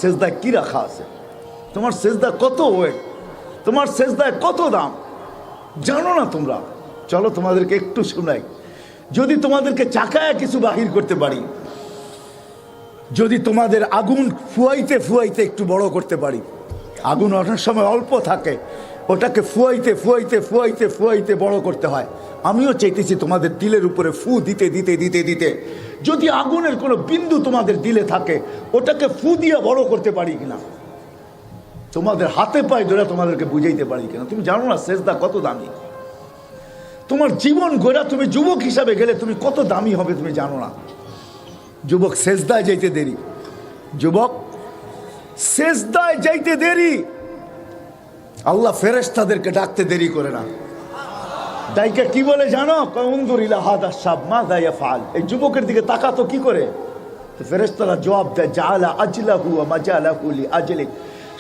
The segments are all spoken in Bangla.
সেজদায় কি রাখা আছে, তোমার সেজদা কত ওয়েট, তোমার সেজদায় কত দাম জানো না তোমরা? চলো তোমাদেরকে একটু শোনাই। যদি তোমাদেরকে চাকায় কিছু বাহির করতে পারি, যদি তোমাদের আগুন ফুয়াইতে ফুয়াইতে একটু বড় করতে পারি, আগুন অনেক সময় অল্প থাকে, ওটাকে ফুয়াইতে ফুয়াইতে ফুয়াইতে ফুয়াইতে বড় করতে হয়। আমিও চাইতেছি তোমাদের দিলের উপরে ফু দিতে দিতে দিতে দিতে যদি আগুনের কোনো বিন্দু তোমাদের দিলে থাকে, ওটাকে ফু দিয়ে বড় করতে পারি কিনা, তোমাদের হাতে পায়ে ধরে তোমাদেরকে বুঝাইতে পারি কিনা। তুমি জানো না সেজদা কত দামি? তোমার জীবন গড়া তুমি যুবক হিসাবে গেলে তুমি কত দামি হবে তুমি জানো না। যুবক সেজদায় যাইতে দেরি, যুবক সেজদায় যাইতে দেরি, আল্লাহ ফেরেশতাদেরকে ডাকতে দেরি করে না। ডাইকা কি বলে জানো? উনজুর ইলা হাদা শাব মাযা ইয়াফআল, এই যুবকের দিকে তাকাতো কি করে? ফেরেশতারা জবাব দেয় জাআলা আজলাহু ওয়া মাজালাহু লিআজলিক,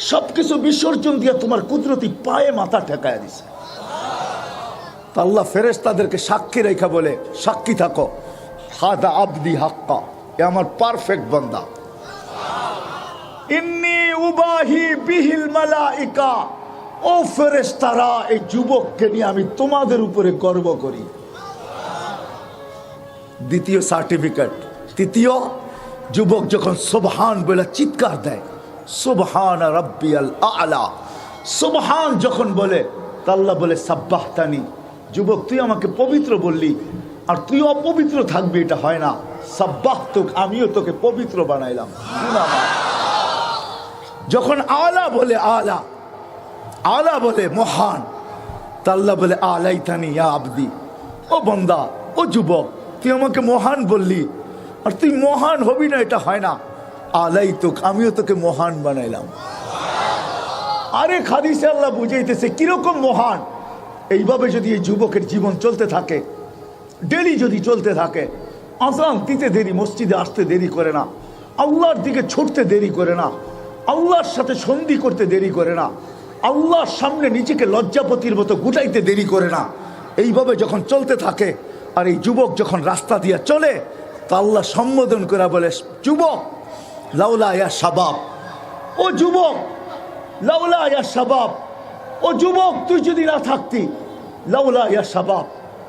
সবকিছু বিসর্জন দিয়ে তোমার কুদরতি পায়ে মাথা ঠেকায় দিছে। আল্লাহ ফেরেশতাদেরকে সাক্ষী রেখা বলে, সাক্ষী থাকো, হাদা আবদি হাক্কা, এ আমার পারফেক্ট বান্দা। ইন্নী উবাহি বিহিল মালাইকা, ও ফেরেশতারা এই যুবককে নিয়ে আমি তোমাদের উপরে গর্ব করি। দ্বিতীয় সার্টিফিকেট, তৃতীয়, যুবক যখন সুবহান বলে চিৎকার দেয়, সুবহান রাব্বিয়াল আ'লা, সুবহান যখন বলে, আল্লাহ বলে সাব্বাহতানি, যুবক তুই আমাকে পবিত্র বললি আর তুই অপবিত্র থাকবি, এটা হয় না। সাব্বাহতুক, আমিও তোকে পবিত্র বানাইলাম। যখন আলা বলে, আলা আলা বলে মহান, আল্লাহ বলে আলাইতানি ইয়া আবদি, ও বান্দা, ও যুবক তুই আমাকে মহান বললি আর তুই মহান হবি না, এটা হয় না। আলাইতুক, আমিও তোকে মহান বানাইলাম। আরে হাদিসে আল্লাহ বুঝাইতেছে কিরকম মহান। এইভাবে যদি এই যুবকের জীবন চলতে থাকে, ডেলি যদি চলতে থাকে, আযান দিতে দেরি, মসজিদে আসতে দেরি করে না, আল্লাহর দিকে ছুটতে দেরি করে না, আল্লাহর সাথে সন্ধি করতে দেরি করে না, আল্লাহর সামনে নিজেকে লজ্জাপতির মতো গুটাইতে দেরি করে না, এইভাবে যখন চলতে থাকে আর এই যুবক যখন রাস্তা দিয়ে চলে, তা আল্লাহ সম্বোধন করে বলে, যুবক লাউলা ইয়া শাবাব, ও যুবক লাউলা ইয়া শাবাব, ও যুবক তুই যদি না থাকতি, লাউলা ইয়া শাবাব,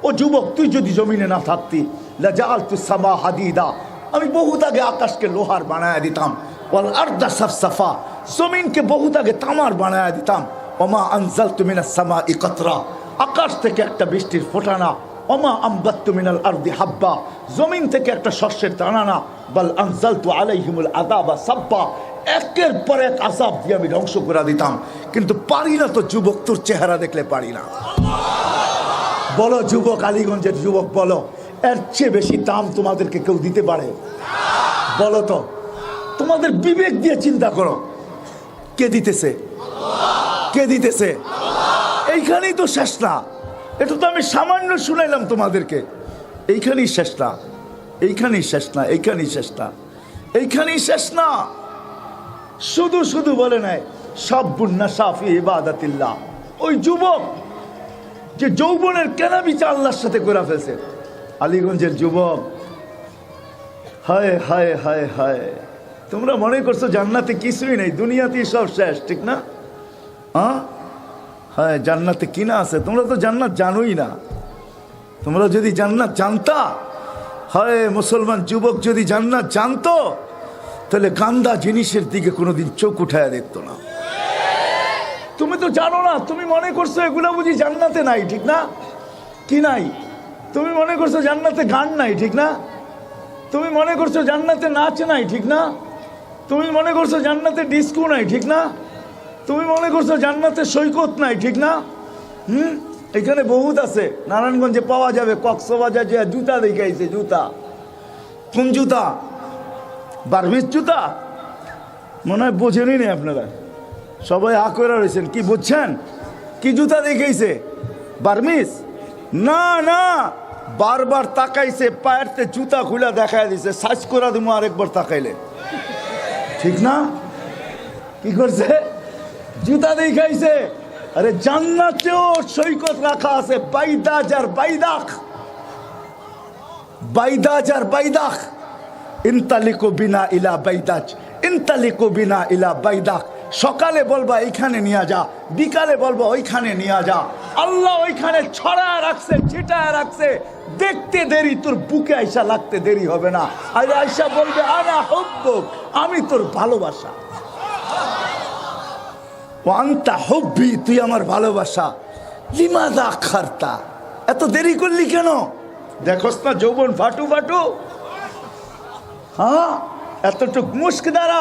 ও যুবক তুই যদি জমিনে না থাকতি, লাজাআলতুস সামা হাদিদা, আমি বহুত আগে আকাশকে লোহার বানায় দিতাম, ওয়াল আরদা সাফসাফা, জমিনকে বহুত আগে তামার বানায় দিতাম, ওমা আনজালতু মিনাস সামাই কাতরা, আকাশ থেকে একটা বৃষ্টির ফোঁটা না, ওমা আমবাততু মিনাল আরদি হাব্বা, জমিন থেকে একটা শস্যের দানা না, বাল আনজালতু আলাইহিমুল আযাবা সাব্বা, একের পর এক আযাব দিয়ে আমি ধ্বংস করে দিতাম। কিন্তু পারি না তো যুবক, তোর চেহারা দেখলে পারি না। বলো যুবক, আলীগঞ্জের যুবক বলো, এর চেয়ে বেশি দাম তোমাদেরকে কেউ দিতে পারে? বলো তো, তোমাদের বিবেক দিয়ে চিন্তা করো, কে দিতেছে? কে দিতেছে? এইখানেই তো শেষ না। এটা তো আমি সামান্য শুনাইলাম তোমাদেরকে, এইখানেই শেষ না, এইখানেই শেষ না, এইখানেই শেষ না, এইখানেই শেষ না। শুধু শুধু বলে নাই শাবুন নাশা ফি ইবাদাতিল্লাহ, ওই যুবক যে যৌবনের কেনাবেচা আল্লাহর সাথে করে ফেলছে। আলীগঞ্জের যুবক, হায় হায় হায় হায়, তোমরা মনে করছো জান্নাতে কিছুই নেই, দুনিয়াতেই সব শেষ, ঠিক না? হ্যাঁ হ্যাঁ, জান্নাতে কিনা আছে? তোমরা তো জান্নাত জানোই না। তোমরা যদি জান্নাত জানতা, হয় মুসলমান যুবক যদি জান্নাত জানতো, তাহলে গান্দা জিনিসের দিকে কোনোদিন চোখ উঠায় দেখতো না। তুমি তো জানো না, তুমি মনে করছো এগুলো বুঝি জান্নাতে নাই, ঠিক না? কি নাই? তুমি মনে করছো জান্নাতে গান নাই, ঠিক না? তুমি মনে করছো জান্নাতে নাচ নাই, ঠিক না? তুমি মনে করছো জান্নাতে ডিস্কো নাই, ঠিক না? তুমি মনে করছো জান্নাতে সৈকত নাই, ঠিক না? এখানে বহুত আছে, নারায়ণগঞ্জে পাওয়া যাবে। কক্সবাজার যে জুতা দেখাইছে, জুতা, কোন জুতা? বার্মিস জুতা মনে হয় বোঝেনই নেই আপনারা, সবাই আ করে রয়েছেন। কি বুঝছেন? কি জুতা দেখাইছে? বার্মিস না, না, বারবার তাকাইছে, পায়েরতে জুতা খুলে দেখাই দিছে, সাইজ করে দিব আরেকবার তাকাইলে, ঠিক না? কি করছে? জুতা দেখাইছে। আরে জান্নাতেও সৈকত রাখা আছে, বাইদাজ আর বাইদাখ, বাইদাজ আর বাইদাখ। ইনতালিকু বিনা ইলা বাইদাজ ইনতালিকু বিনা ইলা বাইদাক, সকালে বলবা এইখানে নিয়ে যা, বিকালে বলবা ওইখানে নিয়ে যা। আল্লাহ ওইখানে ছড়ায় রাখছে, ছিটায় রাখছে, দেখতে দেরি, তোর বুকে আইসা লাগতে দেরি হবে না। আর আইসা বলবে আনা হুব্বুক, আমি তোর ভালোবাসা। ওয়া আনতা হুব্বি, তুই আমার ভালোবাসা। লিমাযা আখারতা, এত দেরি করলি কেন? দেখোস না যৌবন ফাটু ফাটু। হ্যাঁ, এতটুক মুস্ক দ্বারা,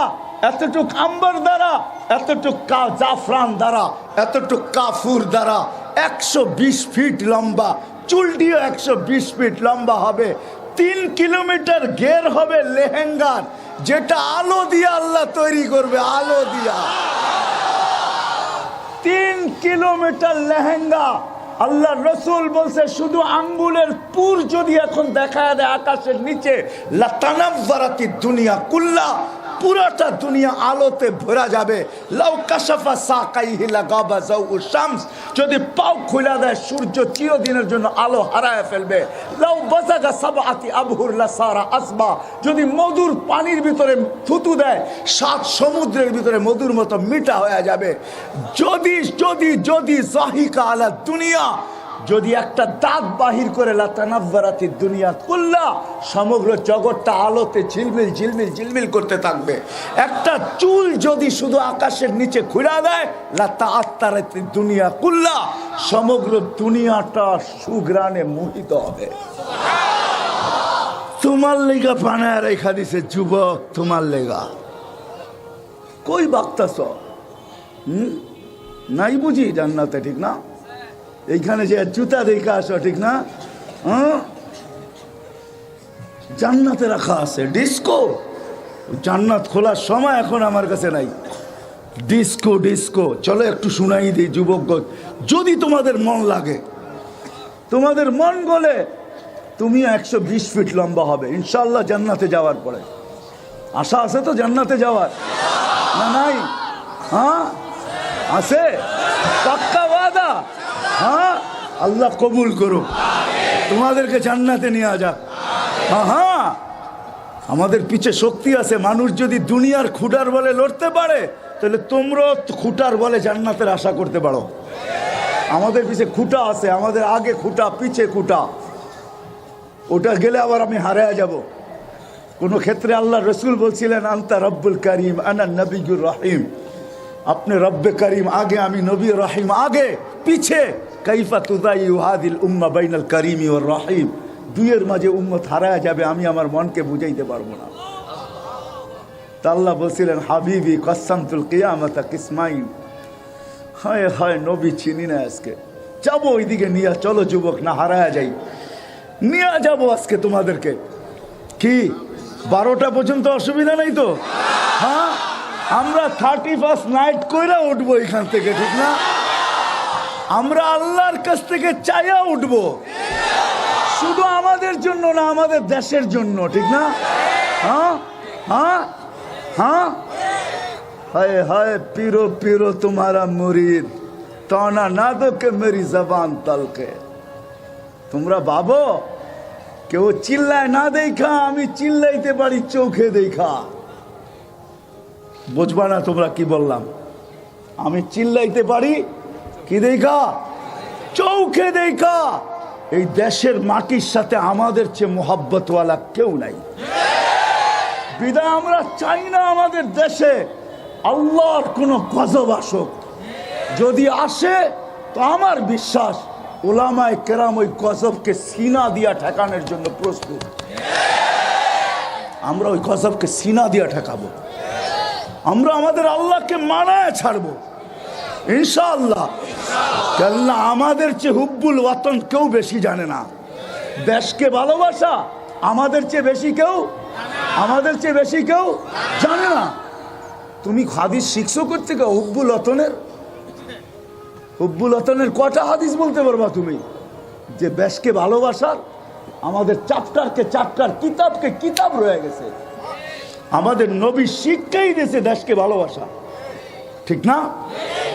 এতটুক আম্বার দ্বারা, এতটুক জাফরান দ্বারা, এতটুক কাফুর দ্বারা 120 ফিট লম্বা, চুলটিও 120 ফিট লম্বা হবে। 3 কিলোমিটার ঘের হবে লেহেঙ্গার, যেটা আলো দিয়া আল্লাহ তৈরি করবে, আলো দিয়া। 3 কিলোমিটার লেহেঙ্গা। আল্লাহ রসুল বলছে শুধু আঙ্গুলের পুর যদি এখন দেখা দেয় আকাশের নিচে, লাতানাব্বারাতি দুনিয়া কুল্লা, পুরাটা দুনিয়া আলোতে ভরা যাবে। লাউ কাশাফা সাকাইহি লাগাবা যাউ শামস, যদি পাও খুলে দেয় সূর্য চিরদিনের জন্য আলো হারায় ফেলবে। লাউ বাজাগা সাবআতি আবহুর লাসারা আসবা, যদি মধুর পানির ভিতরে থুতু দেয় 7 সমুদ্রের ভিতরে মধুর মতো মিঠা হয়ে যাবে। যদি যদি যদি জাহিকা আলা দুনিয়া, যদি একটা দাঁত বাহির করে লাতানাব্বারাতি দুনিয়া কুল্লা, সমগ্র জগৎটা আলোতে ঝিলমিল ঝিলমিল ঝিলমিল করতে থাকবে। একটা চুল যদি শুধু আকাশের নিচে খুলে দেয় লাতাআত্তারাতি দুনিয়া কুল্লা, সমগ্র দুনিয়াটা সুঘ্রাণে মোহিত হবে। তোমার লেগা বানায় রেখা দিছে যুবক, তোমার লেগা। কই বাগতাছ? নাই বুঝি জান্নাতে, ঠিক না? এইখানে যে জুতা দেখে আসো, ঠিক না? জান্নাতে রাখা আছে ডিস্কো। জান্নাত খোলার সময় এখন আমার কাছে নাই। ডিস্কো ডিস্কো, চলো একটু শুনাই দিই যুবক। যদি তোমাদের মন লাগে, তোমাদের মন গলে, তুমি 120 ফিট লম্বা হবে ইনশাল্লাহ জান্নাতে যাওয়ার পরে। আশা আছে তো জান্নাতে যাওয়ার? না নাই? হ্যাঁ আছে, পাক্কা ওয়াদা। হ্যাঁ, আল্লাহ কবুল করুক, তোমাদেরকে জান্নাতে নিয়ে যাক। হ্যাঁ, আমাদের পিছে শক্তি আছে। মানুষ যদি দুনিয়ার খুঁটার বলে লড়তে পারে, তাহলে তোমরাও খুঁটার বলে জান্নাতের আশা করতে পারো। আমাদের পিছে খুঁটা আছে, আমাদের আগে খুঁটা, পিছে খুঁটা। ওটা গেলে আবার আমি হারিয়ে যাব। কোন ক্ষেত্রে আল্লাহ রসুল বলছিলেন আনতা রব্বুল করিম আনা নবিয়ুর রহিম, আপনি রব্বে করিম আগে, আমি নবী রহিম আগে, পিছে। কাইফা তুদাইউ হাদিল উম্মাহ বাইনাল করিমি ওয়ার রহিম, দুইয়ের মাঝে উম্মত হারায় যাবে, আমি আমার মনকে বুঝাইতে পারবো না। তা আল্লাহ বলছিলেন হাবিবি কসামতুল কিয়ামাতা কিসমাইন। হায় হায়, নবী চিনি না আজকে। যাবো ওইদিকে নিয়ে, চলো যুবক, না হারায় যাই, নিয়ে যাবো আজকে তোমাদেরকে। কি 12টা পর্যন্ত অসুবিধা নাই তো? হ্যাঁ, আমরা 31st নাইট কইরা উঠবো এখান থেকে, ঠিক না? আমরা আল্লাহর কাছ থেকে চাইয়া উঠবো, শুধু আমাদের জন্য না, আমাদের দেশের জন্য, ঠিক না? হ্যাঁ হ্যাঁ হ্যাঁ। হায় হায় পীরো পীরো তোমারা মুরিদ, তানা না দো কে মেরি জবান তলকে। তোমরা ভাবো কেউ চিল্লায় না দেখা, আমি চিল্লাইতে পারি চোখে দেখা। বুঝবা না তোমরা কি বললাম? আমি চিল্লাইতে পারি কি দেখা? চোখে দেখা। এই দেশের মাটির সাথে আমাদের চেয়ে মোহাব্বতওয়ালা কেউ নাই। বিদায় আমরা চাই না আমাদের দেশে আল্লাহর কোনো গজব আসুক। যদি আসে তো আমার বিশ্বাস উলামায়ে কেরাম ওই গজবকে সিনা দিয়া ঠেকানোর জন্য প্রস্তুত। আমরা ওই গজবকে সিনা দিয়া ঠেকাবো। আমরা আমাদের আল্লাহকে মানায় ছাড়বো ইনশাআল্লাহ। কেননা আমাদের চেয়ে হুব্বুল ওয়াতন কেউ বেশি জানে না। দেশকে ভালোবাসা আমাদের চেয়ে বেশি কেউ, আমাদের চেয়ে বেশি কেউ জানে না। তুমি হাদিস শিখছো করতে গো হুব্বুল ওয়াতনের? হুব্বুল ওয়াতনের কটা হাদিস বলতে পারবা তুমি? যে দেশকে ভালোবাসার আমাদের চ্যাপ্টারকে চ্যাপ্টার, কিতাবকে কিতাব রয়ে গেছে। আমাদের নবী শিক্ষাই দিয়েছে দেশকে ভালোবাসা, ঠিক না?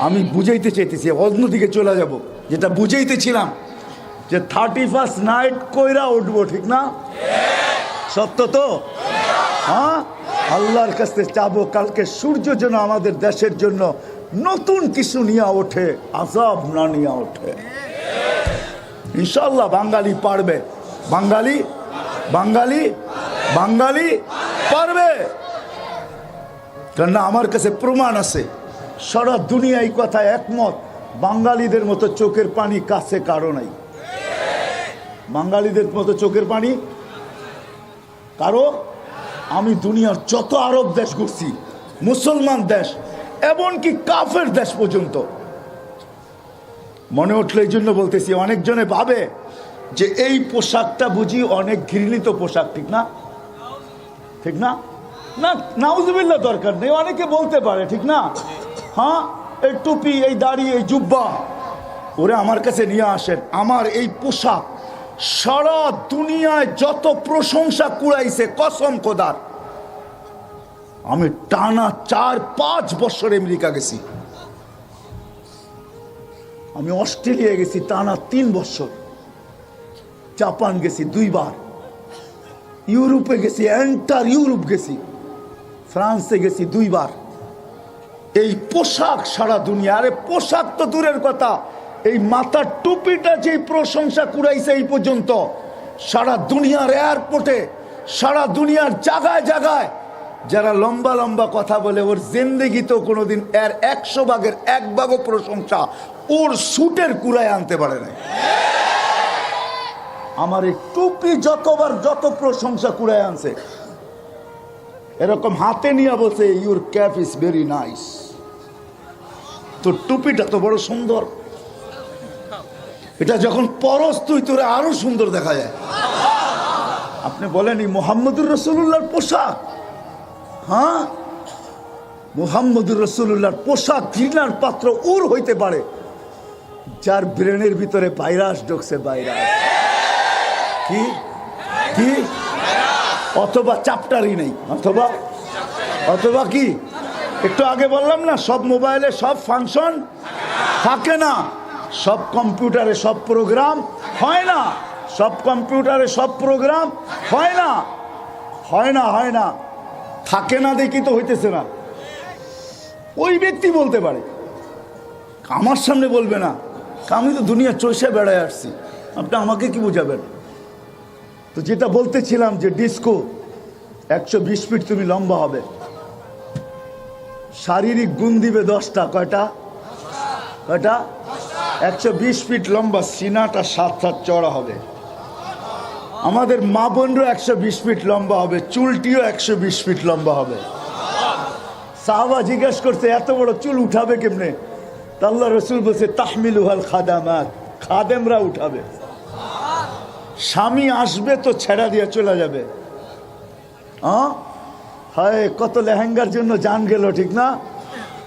আমি বুঝাইতে চাইতেছি, অন্যদিকে চলে যাব। যেটা বুঝাইতেছিলাম যে 31st নাইট কইরা উঠবো, ঠিক না? সত্য তো? হ্যাঁ, আল্লাহর কাছে চাবো কালকে সূর্য যেন আমাদের দেশের জন্য নতুন কিছু নিয়ে ওঠে, আযাব না নিয়ে ওঠে। ইনশাআল্লাহ বাঙালি পারবে, বাঙালি বাঙালি বাঙালি পারবে। কেননা আমার কাছে প্রমাণ আছে, সারা দুনিয়া এই কথায় একমত, বাঙালিদের মতো চোখের পানি কাছে কারো নাই। বাঙালিদের মতো চোখের পানি কারো, আমি দুনিয়ার যত আরব দেশ ঘুরছি, মুসলমান দেশ, এমনকি কাফের দেশ পর্যন্ত, মনে উঠলে এই জন্য বলতেছি, অনেকজনে ভাবে যে এই পোশাকটা বুঝি অনেক ঘৃণিত পোশাক, ঠিক না? ঠিক না? না, নাউজুবিল্লাহ দরকার নেই, অনেকে বলতে পারে, ঠিক না? হ্যাঁ, এই টুপি, এই দাড়ি, এই জুব্বা, ওরে আমার কাছে নিয়ে আসেন। আমার এই পোশাক সারা দুনিয়ায় যত প্রশংসা কুড়াইছে, কসম খোদার। আমি টানা 4-5 বছর আমেরিকা গেছি, আমি অস্ট্রেলিয়া গেছি টানা 3 বছর, জাপান গেছি 2 বার, ইউরোপে গেছি, এন্টার ইউরোপ গেছি, ফ্রান্সে গেছি 2 বার। এই পোশাক সারা দুনিয়া, আরে পোশাক তো দূরের কথা, এই মাথার টুপিটা যে প্রশংসা কুড়াইছে এই পর্যন্ত, সারা দুনিয়ার এয়ারপোর্টে, সারা দুনিয়ার জায়গায় জায়গায় যারা লম্বা লম্বা কথা বলে, ওর জিন্দেগিতেও কোনোদিন এর 100 ভাগের 1 ভাগও প্রশংসা ওর সুটের কুড়ায় আনতে পারে না। আমার এই টুপি যতবার যত প্রশংসা কুড়ায় আনছে, এরকম হাতে নিয়ে বলছে, your cap is very nice, তো টুপিটা তো বড় সুন্দর, এটা যখন পরশ তুই তোরে আরো সুন্দর দেখা যায়। আপনি বলেন এই মুহাম্মদুর রাসূলুল্লাহর পোশাক, হ্যাঁ, মুহাম্মদুর রাসূলুল্লাহর পোশাক ঘৃণার পাত্র ওর হইতে পারে যার ব্রেনের ভিতরে ভাইরাস ঢুকছে, ভাইরাস কি কি, অথবা চাপটারই নেই, অথবা অথবা কি, একটু আগে বললাম না, সব মোবাইলে সব ফাংশন থাকে না, সব কম্পিউটারে সব প্রোগ্রাম হয় না, সব কম্পিউটারে সব প্রোগ্রাম হয় না, হয় না, হয় না, থাকে না দেখি তো হইতেছে না। ওই ব্যক্তি বলতে পারে, আমার সামনে বলবে না, আমি তো দুনিয়া চষে বেড়ায় আসছি, আপনি আমাকে কি বুঝাবেন? তো যেটা বলতেছিলাম যে ডিস্কো 120 ফিট তুমি লম্বা হবে, শারীরিক গুণ দিবে 10টা, কয়টা কয়টা? 120 ফিট লম্বা, সিনাটা 7 হাত চড়া হবে। আমাদের মা বোনরও 120 ফিট লম্বা হবে, চুলটিও 120 ফিট লম্বা হবে। সাহাবা জিজ্ঞেস করছে এত বড় চুল উঠাবে কেমনে? আল্লাহ রসুল বলছে তাহমিলুহাল খাদামাত, খাদেমরা উঠাবে। স্বামী আসবে তো ছেড়া দিয়ে চলে যাবে। হায়, কত লেহেঙ্গার জন্য জান গেল, ঠিক না?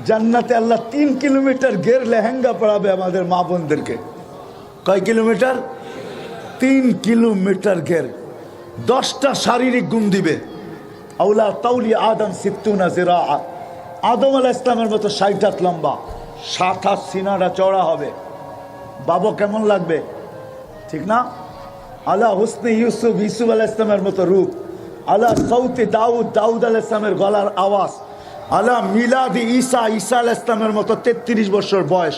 জান্নাতে আল্লাহ 3 কিলোমিটার ঘের লেহেঙ্গা পরাবে আমাদের মা বোনদেরকে। কয় কিলোমিটার? 3 কিলোমিটার ঘের, 10টা শারীরিক গুণ দিবে। আউলা তাউলি আদম 60 জিরা, আদম আলাইহিস সালামের মতো 60 হাত লম্বা, 7 হাত সিনাটা চড়া হবে। বাবা কেমন লাগবে, ঠিক না? আলা হুসনে ইউসুফ, ইউসুফ আলাইহিস সালামের মতো রূপ। আলা সৌতে দাউদ, দাউদ আলাইহিস সালামের গলার আওয়াজ। আলা মিলাদি ঈসা, ঈসা আলাইহিস সালামের মতো 33 বছর বয়স।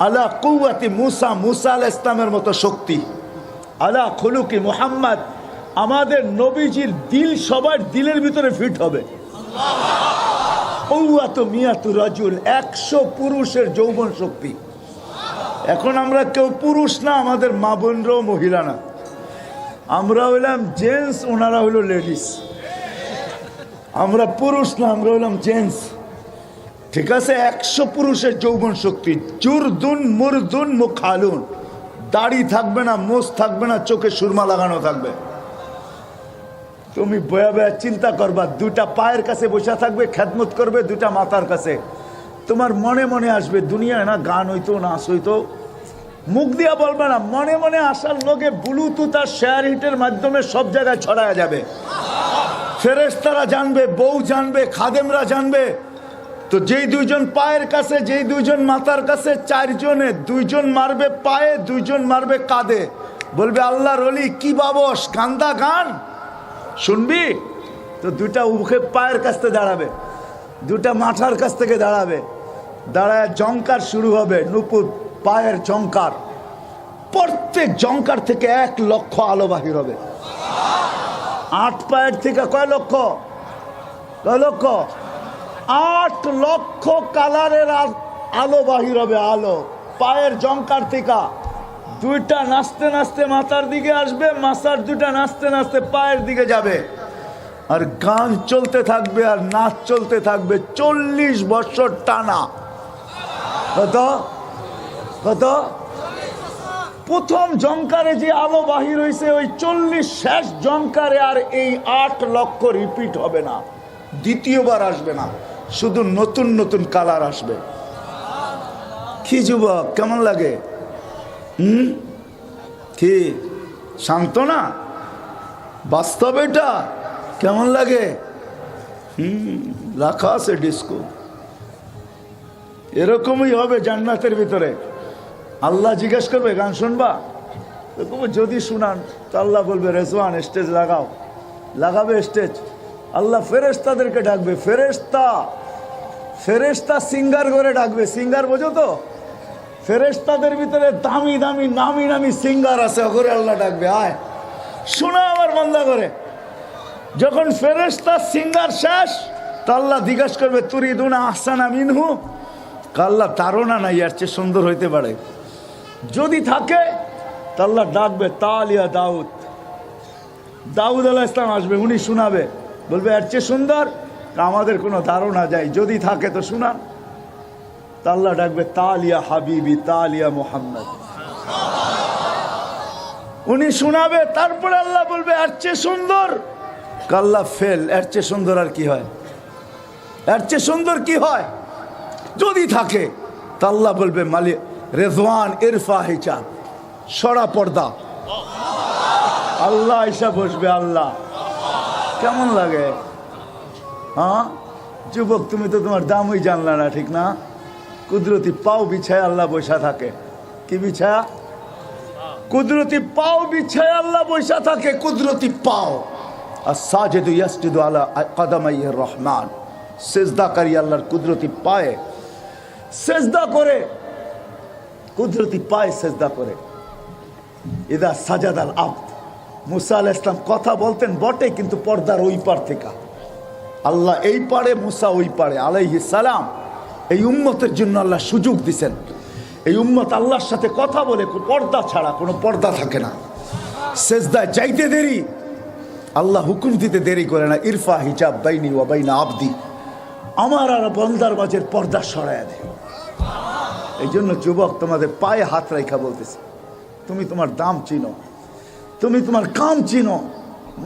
আলা কুওয়াতি মুসা, মুসা আলাইহিস সালামের মতো শক্তি। আলা খুলুকি মুহাম্মদ, আমাদের নবীজির দিল সবার দিলের ভিতরে ফিট হবে। কুওয়াতু মিয়াতু রাজুল, 100 পুরুষের যৌবন শক্তি। এখন আমরা কেউ পুরুষ না, আমাদের মা বোনরাও মহিলা না, আমরা হইলাম জেন্টস, ওনারা হইল লেডিস। আমরা পুরুষ না, আমরা হইলাম জেন্টস, ঠিক আছে? 100 পুরুষের যৌবন শক্তি। জুরদুন মুরদুন মুখালুন, দাড়ি থাকবে না, মোষ থাকবে না, চোখে সুরমা লাগানো থাকবে। তুমি বয়া বয়া চিন্তা করবা, 2টা পায়ের কাছে বসে থাকবে, খেদমত করবে 2টা মাথার কাছে। তোমার মনে মনে আসবে, দুনিয়ায় না গান হইতো, নাচ হইতো, মুখ দিয়া বলবে না, মনে মনে আসার লোকে ব্লুটুথ আর শেয়ার হিটের মাধ্যমে সব জায়গায় ছড়ায়া যাবে। ফেরেশতারা জানবে, বউ জানবে, খাদেমরা জানবে। তো যেই 2জন পায়ের কাছে, যেই 2জন মাথার কাছে, 4 জনে 2জন মারবে পায়ে, 2জন মারবে কাঁধে। বলবে আল্লাহর ওলি কি বাবস, গান্দা গান শুনবি? তো দুটা উখে পায়ের কাছ থেকে দাঁড়াবে, দুটা মাথার কাছ থেকে দাঁড়াবে, দাঁড়ায় জংকার শুরু হবে, নুপুর পায়ের জংকার। প্রত্যেক জংকার থেকে 1 লক্ষ আলো বাহির হবে। 8 পায়ের থেকে কয় লক্ষ? 8 লক্ষ কালারের আলো বাহির হবে। আলো পায়ের জংকার থেকে দুইটা নাচতে নাচতে মাথার দিকে আসবে, মাথার দুটা নাচতে নাচতে পায়ের দিকে যাবে, আর গান চলতে থাকবে আর নাচ চলতে থাকবে 40 বছর টানা। কত কত? প্রথম জংকারে যে আলো বাহির হয়েছে ওই 40 শেষ জংকারে আর এই 8 লক্ষ রিপিট হবে না, দ্বিতীয়বার আসবে না, শুধু নতুন নতুন কালার আসবে। কি যুবক, কেমন লাগে? কি শান্ত না? বাস্তব এটা কেমন লাগে? রাখা আছে ডিস্কো। এরকমই হবে জান্নাতের ভিতরে। আল্লাহ জিজ্ঞেস করবে গান শুনবা? যদি শুনান তো আল্লাহ বলবে রেজওয়ান স্টেজ লাগাও, লাগাবে স্টেজ। আল্লাহ ফেরেশতাদেরকে ডাকবে, ফেরেশতা সিঙ্গার করে ডাকবে। সিঙ্গার বোঝো তো? ফেরেশতাদের ভিতরে দামি দামি নামি নামি সিঙ্গার আছে, ওরে আল্লাহ ডাকবে, আয় শোনা আমার বান্দা করে। যখন ফেরেশতা সিঙ্গার শেষ তা আল্লাহ জিজ্ঞাসা করবে তুরিদুনা আহসানা মিনহু? আল্লাহ ধারণা নাই এর চেয়ে সুন্দর হইতে পারে। যদি থাকে তা আল্লাহ ডাকবে তালিয়া দাউদ, দাউদ আলাইহিস সালাম আসবে, উনি শোনাবে, বলবে এর চেয়ে সুন্দর? আমাদের কোনো ধারণা যায়, যদি থাকে তো শোনান। তা আল্লাহ ডাকবে তালিয়া হাবিবি, তালিয়া মুহাম্মদ, উনি শোনাবে। তারপরে আল্লাহ বলবে এর চেয়ে সুন্দর? আল্লাহ ফেল, এর চেয়ে সুন্দর আর কি হয়? এর চেয়ে সুন্দর কি হয়? যদি থাকে তা আল্লাহ বলবে মালিক রেজওয়ান ইরফা হিজাব, সরা পর্দা। আল্লাহ এসে বসবে। আল্লাহ কেমন লাগে? হ্যাঁ যুবক, তুমি তো তোমার দামই জানলা না, ঠিক না? কুদরতি পাও বিছায় আল্লাহ বৈশা থাকে। কি বিছায়া? কুদরতি পাও বিছায় আল্লাহ বৈশা থাকে, কুদরতি পাও। আর সাজেদু ইয়াসজুদু আলা কদমাইহির রহমান, সিজদাকারী আল্লাহর কুদরতি পায়ে সিজদা করে, কুদরতি পায়ে সিজদা করে। ইদা সাজাদাল আবদ, মুসা আলাইহিস সালাম কথা বলতেন বটে, কিন্তু পর্দার ওই পার থেকে। আল্লাহ এই পারে, মুসা ওই পারে আলাইহিস সালাম। এই উম্মতের জন্য আল্লাহ সুযোগ দিছেন। এই উম্মত আল্লাহর সাথে কথা বলে পর্দা ছাড়া, কোনো পর্দা থাকে না। সিজদায় যাইতে দেরি, আল্লাহ হুকুম দিতে দেরি করে না। ইরফা হিজাব বাইনি ওয়া বাইনা আবদি, আমার আর বান্দার মাঝের পর্দা সরায়া দে। এই জন্য যুবক, তোমাদের পায়ে হাত রাখা বলতেছি, তুমি তোমার দাম চিনো, তুমি তোমার কাম চিনো।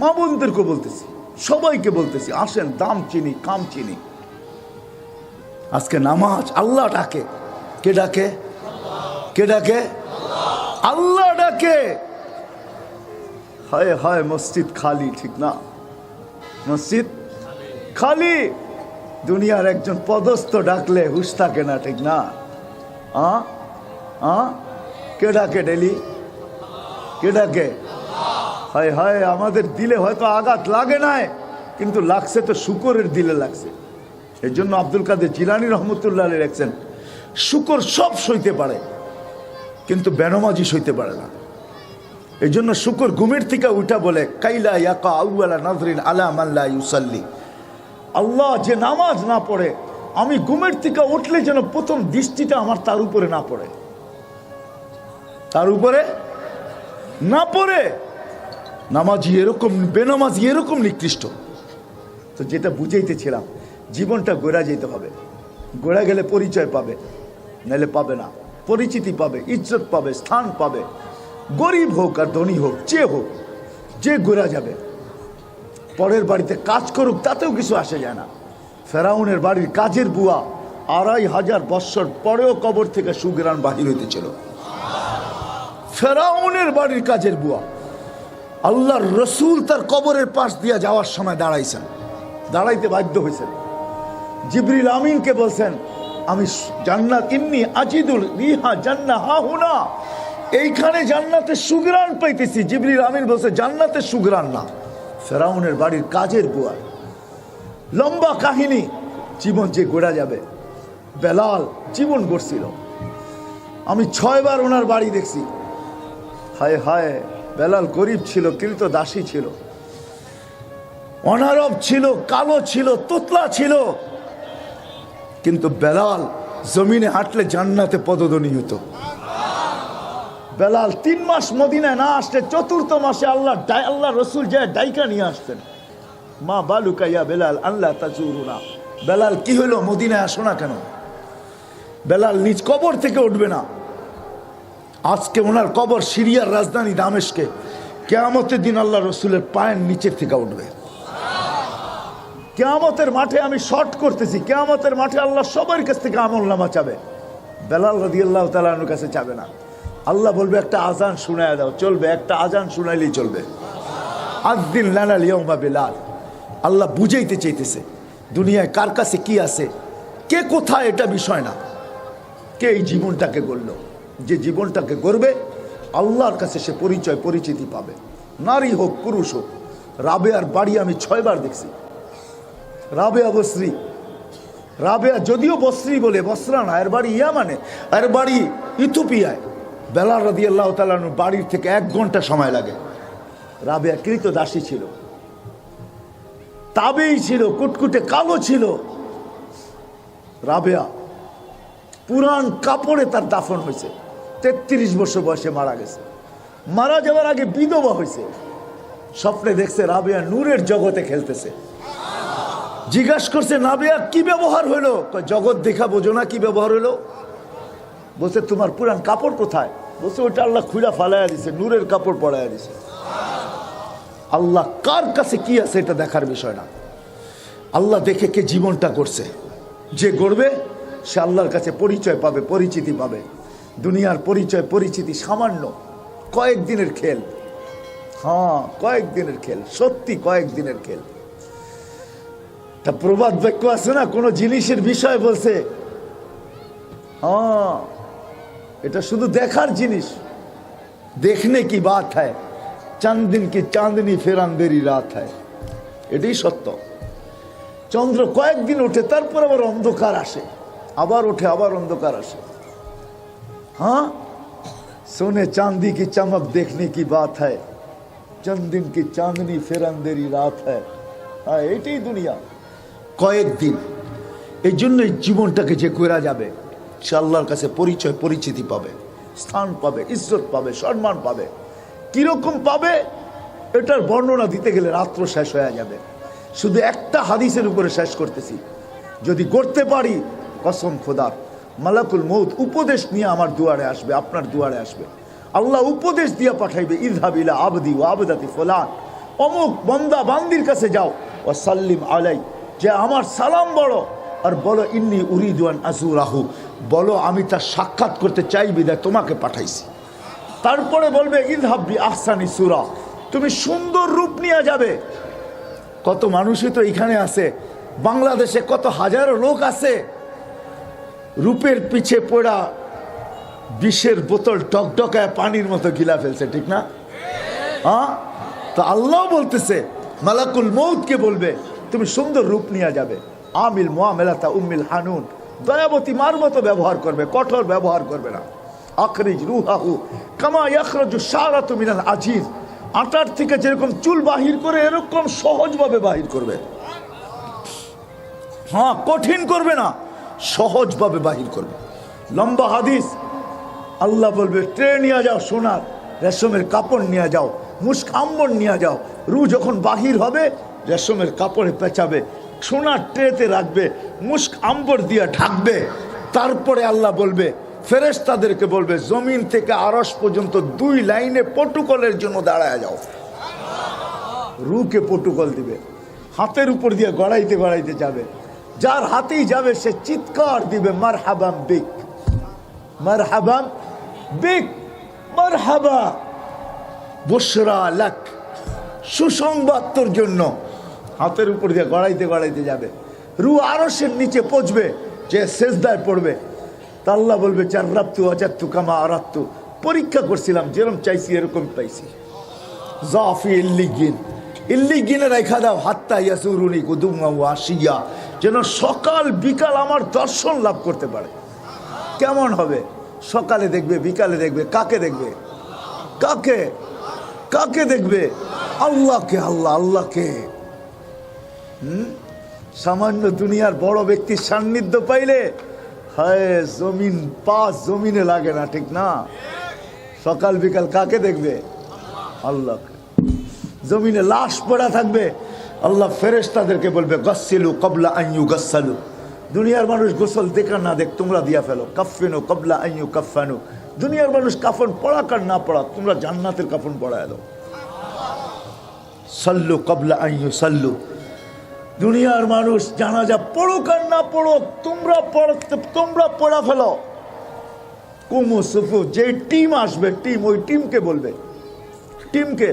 মা বোনদেরকে বলতেছি, সবাইকে বলতেছি, আসেন দাম চিনি, কাম চিনি। আজকে নামাজ আল্লাহ ডাকে। কে ডাকে? কে ডাকে? আল্লাহ ডাকে। হায় হায় মসজিদ খালি, ঠিক না? মসজিদ খালি। দুনিয়ার একজন পদস্থ ডাকলে হুশ থাকে না, ঠিক না? কে ডাকে ডেলি? কে ডাকে? হায় হায়, আমাদের দিলে হয়তো আঘাত লাগে নাই, কিন্তু লাগছে তো শুকরের দিলে লাগছে। এই জন্য আব্দুল কাদের জিলানী রহমতুল্লাহ আলাইহি লিখছেন, শুকর সব সইতে পারে কিন্তু বেনমাজি সইতে পারে না। এই জন্য শুকর ঘুমের থেকে উঠা বলে কাইলা ইয়াকা আউয়ালা নাজরিন আলা মান লা ইউসাল্লি, আল্লাহ যে নামাজ না পড়ে, আমি ঘুমের থেকে উঠলে যেন প্রথম দৃষ্টিটা আমার তার উপরে না পড়ে, তার উপরে না পড়ে। নামাজি এরকম, বেনামাজি এরকম নিকৃষ্ট। তো যেটা বুঝাইতেছিলাম, জীবনটা গড়া যেতে হবে। গড়া গেলে পরিচয় পাবে, নাহলে পাবে না। পরিচিতি পাবে, ইজ্জত পাবে, স্থান পাবে। গরিব হোক আর ধনী হোক, যে হোক, যে গড়া যাবে। পরের বাড়িতে কাজ করুক তাতেও কিছু আসে যায় না। ফেরাউনের বাড়ির কাজের বুয়া 2500 বৎসর পরেও কবর থেকে সুগ্রাণ বাহির হইতেছিল। ফেরাউনের বাড়ির কাজের বুয়া। আল্লাহর রসুল তার কবরের পাশ দিয়ে যাওয়ার সময় দাঁড়াইছেন, দাঁড়াইতে বাধ্য হয়েছেন। জিবরিল আমিনকে বলছেন, আমি জান্নাত ইন্নি আজিদুল রিহা জান্নাহ হুনা, এইখানে জান্নাতের সুগ্রাণ পাইতেছি। জিবরিল আমিন বলছে জান্নাতের সুগ্রাণ না, ফেরাউনের বাড়ির কাজের বুয়া। লম্বা কাহিনী, জীবন যে গড়া যাবে। বেলাল জীবন গড়ছিল। আমি 6 বার ওনার বাড়ি দেখছি। হায় হায়, বেলাল গরিব ছিল, কিন্তু দাসী ছিল, অনারব ছিল, কালো ছিল, তোতলা ছিল, কিন্তু বেলাল জমিনে হাঁটলে জান্নাতে পদধ্বনি হতো। বেলাল 3 মাস মদিনায় না আসলে 4th মাসে আল্লাহ রসুল যায় ডাইকা নিয়ে আসতেন। মা বালুকা ইয়া বেলাল আল্লাহ তাজুরুনা, বেলাল কি হলো, মদিনায় আসো না কেন? বেলাল নিজ কবর থেকে উঠবে না। আজকে ওনার কবর সিরিয়ার রাজধানী দামেস্কে। কিয়ামতের দিন আল্লাহ রসুলের পায়ের নিচের থেকে উঠবে। কিয়ামতের মাঠে, আমি শর্ট করতেছি, কিয়ামতের মাঠে আল্লাহ সবার কাছ থেকে আমলনামা চাবে, বেলাল রাদিয়াল্লাহু তাআলা আনহুর কাছে চাবে না। আল্লাহ বলবে একটা আজান শুনায় দাও, চলবে, একটা আজান শুনাইলেই চলবে। আযদিন লানাল ইয়াউমা বেলাল। আল্লাহ বুঝাইতে চাইতেছে দুনিয়ায় কার কাছে কি আছে, কে কোথায়, এটা বিষয় না, কে এই জীবনটাকে গড়ল। যে জীবনটাকে গড়বে আল্লাহর কাছে সে পরিচয় পরিচিতি পাবে, নারী হোক পুরুষ হোক। রাবেয়ার বাড়ি আমি 6 বার দেখছি। রাবেয়া বসরি, রাবেয়া যদিও বসরি বলে, বসরা না, এর বাড়ি ইয়ামানে, এর বাড়ি ইথিওপিয়ায়। বেলাল রাদিয়াল্লাহু তাআলা আনহু বাড়ির থেকে 1 ঘন্টা সময় লাগে। রাবেয়া কৃত দাসী ছিল, তাবেই ছিল, কুটকুটে কালো ছিল। রাবেয়া পুরান কাপড়ে তার দাফন হয়েছে। 33 বছর বয়সে মারা গেছে। মারা যাওয়ার আগে বিধবা হয়েছে। স্বপ্নে দেখছে রাবেয়া নূরের জগতে খেলতেছে। জিজ্ঞাসা করছে, রাবেয়া কি ব্যবহার হলো? জগৎ দেখা বোঝো না, কি ব্যবহার হলো? বলছে তোমার পুরান কাপড় কোথায়? বলছে ওটা আল্লাহ খুলা ফালাইয়া দিছে, নূরের কাপড় পরাইয়া দিছে। আল্লাহ কার কাছে কি আছে এটা দেখার বিষয় না, আল্লাহ দেখে কে জীবনটা করছে। যে গড়বে সে আল্লাহর কাছে পরিচয় পাবে, পরিচিতি পাবে। দুনিয়ার পরিচয় পরিচিতি সামান্য, কয়েকদিনের খেল। হ্যাঁ, কয়েকদিনের খেল, সত্যি কয়েকদিনের খেল। তা প্রবাদ বাক্য আছে না, কোন জিনিসের বিষয় বলছে, হ্যাঁ এটা শুধু দেখার জিনিস। দেখনে কি বাত হয়, চাঁদ দিন কি চাঁদনি ফের আন্ধেরি রাত হয়। এটাই সত্য। চন্দ্র কয়েকদিন ওঠে, তারপর আবার অন্ধকার আসে, আবার ওঠে, আবার অন্ধকার আসে। हाँ सोने चांदी की चमक देखने की बात है, चंद दिन की चांदनी फिर अंधेरी रात है। हाँ एटाई दुनिया। কয়েকদিন, এই জন্যই জীবনটাকে যে কইরা যাবে সে আল্লাহর কাছে পরিচয় পরিচিতি পাবে, স্থান পাবে, ইজ্জত পাবে, সম্মান পাবে। কিরকম পাবে এটার বর্ণনা দিতে গেলে রাত্র শেষ হয়ে যাবে। শুধু একটা হাদিসের উপরে শেষ করতেছি, যদি করতে পারি কসম খোদার, মালাকুল মউত উপদেশ নিয়ে আমার দুয়ারে আসবে, আপনার দুয়ারে আসবে। আল্লাহ উপদেশ দিয়ে পাঠাইবে, ইযহাব ইলা আবদি ওয়া আবদাতি ফুলান, অমুক বান্দা বান্দির কাছে যাও, ওয়া সাল্লিম আলাই, যে আমার সালাম বড়, আর বলো ইন্নী উরিদু আন আযুরাহু, বলো আমি তার সাক্ষাৎ করতে চাই বিধায় তোমাকে পাঠাইছি। তারপরে বলবে ইযহাব বি আহসানি সূরা, তুমি সুন্দর রূপ নিয়ে যাবে। কত মানুষই তো এখানে আছে, বাংলাদেশে কত হাজারো লোক আছে রূপের পিছে পড়া বিষের বোতল টকটকায় পানির মতো গিলা ফেলছে, ঠিক না? হ্যাঁ, তো আল্লাহ বলতেছে মালাকুল মউতকে বলবে তুমি সুন্দর রূপ নিয়ে যাবে। আমিল মুআমালাতা উম্মিল হানুন, দয়াবতী মার মতো ব্যবহার করবে, কঠোর ব্যবহার করবে না। আখরিজ রুহাহু কামা ইয়াখরাজু শারাতু মিনাল আজিজ, আটার থেকে যেরকম চুল বাহির করে এরকম সহজভাবে বাহির করবে। হ্যাঁ, কঠিন করবে না, সহজভাবে বাহির করবে। লম্বা হাদিস, আল্লাহ বলবে ট্রে নিয়ে যাও, সোনার রেশমের কাপড় নিয়ে যাও, মুস্ক আম্বর নিয়ে যাও। রু যখন বাহির হবে রেশমের কাপড়ে পেঁচাবে, সোনার ট্রেতে রাখবে, মুস্ক আম্বর দিয়ে ঢাকবে। তারপরে আল্লাহ বলবে ফেরেশতাদেরকে বলবে জমিন থেকে আরশ পর্যন্ত 2 লাইনে প্রটোকলের জন্য দাঁড়ায় যাও। রুকে প্রটোকল দিবে, হাতের উপর দিয়ে গড়াইতে গড়াইতে যাবে। যার হাতেই যাবে সে চিৎকার দিবে মারহাবাম বিক, মারহাবাম বিক, মারহাবা বুশরা লাক, সুসংবাদ তোর জন্য। হাতের উপর দিয়ে গড়াইতে গড়াইতে যাবে, রু আরশের নিচে পৌঁছবে, যে সেজদায় পড়বে। তা আল্লাহ বলবে জাররাবতু ওয়াজাদতু কামা আরাদতু, পরীক্ষা করছিলাম, যেরকম চাইছি এরকম পাইছি। জাফি ইল্লিগিন, ইল্লিগিনে রাখা দাও হাত্তা ইয়াসুরুনি কুদুমা ওয়া আশিয়া, যেন সকাল বিকাল আমার দর্শন লাভ করতে পারে। কেমন হবে? সকালে দেখবে, বিকালে দেখবে। কাকে দেখবে? কাকে? কাকে দেখবে? আল্লাহকে। আল্লাহ, আল্লাহকে। সামান্য দুনিয়ার বড় ব্যক্তির সান্নিধ্য পাইলে হায় জমিন পাঁচ জমিনে লাগে না, ঠিক না? সকাল বিকাল কাকে দেখবে? আল্লাহকে। জমিনে লাশ পড়া থাকবে, আল্লাহ ফেরেশতাদেরকে বলবে গসিলু কবলা আইয়ু গসালু। দুনিয়ার মানুষ গোসল দেখা না দেখ তোমরা দিয়া ফেলো। কাফিনু কবলা আইয়ু কাফানু। দুনিয়ার মানুষ কাফন পড়া কার না পড়া, তোমরা জান্নাতের কাফন পড়ায় দাও। সাল্লু কবলা আইয়ু সাল্লু। দুনিয়ার মানুষ জানাজা পড়ুক আর না পড়ুক, তোমরা পড়া ফেলো। কুমু সুফু, যে টিম আসবে টিম, ওই টিমকে বলবে। টিমকে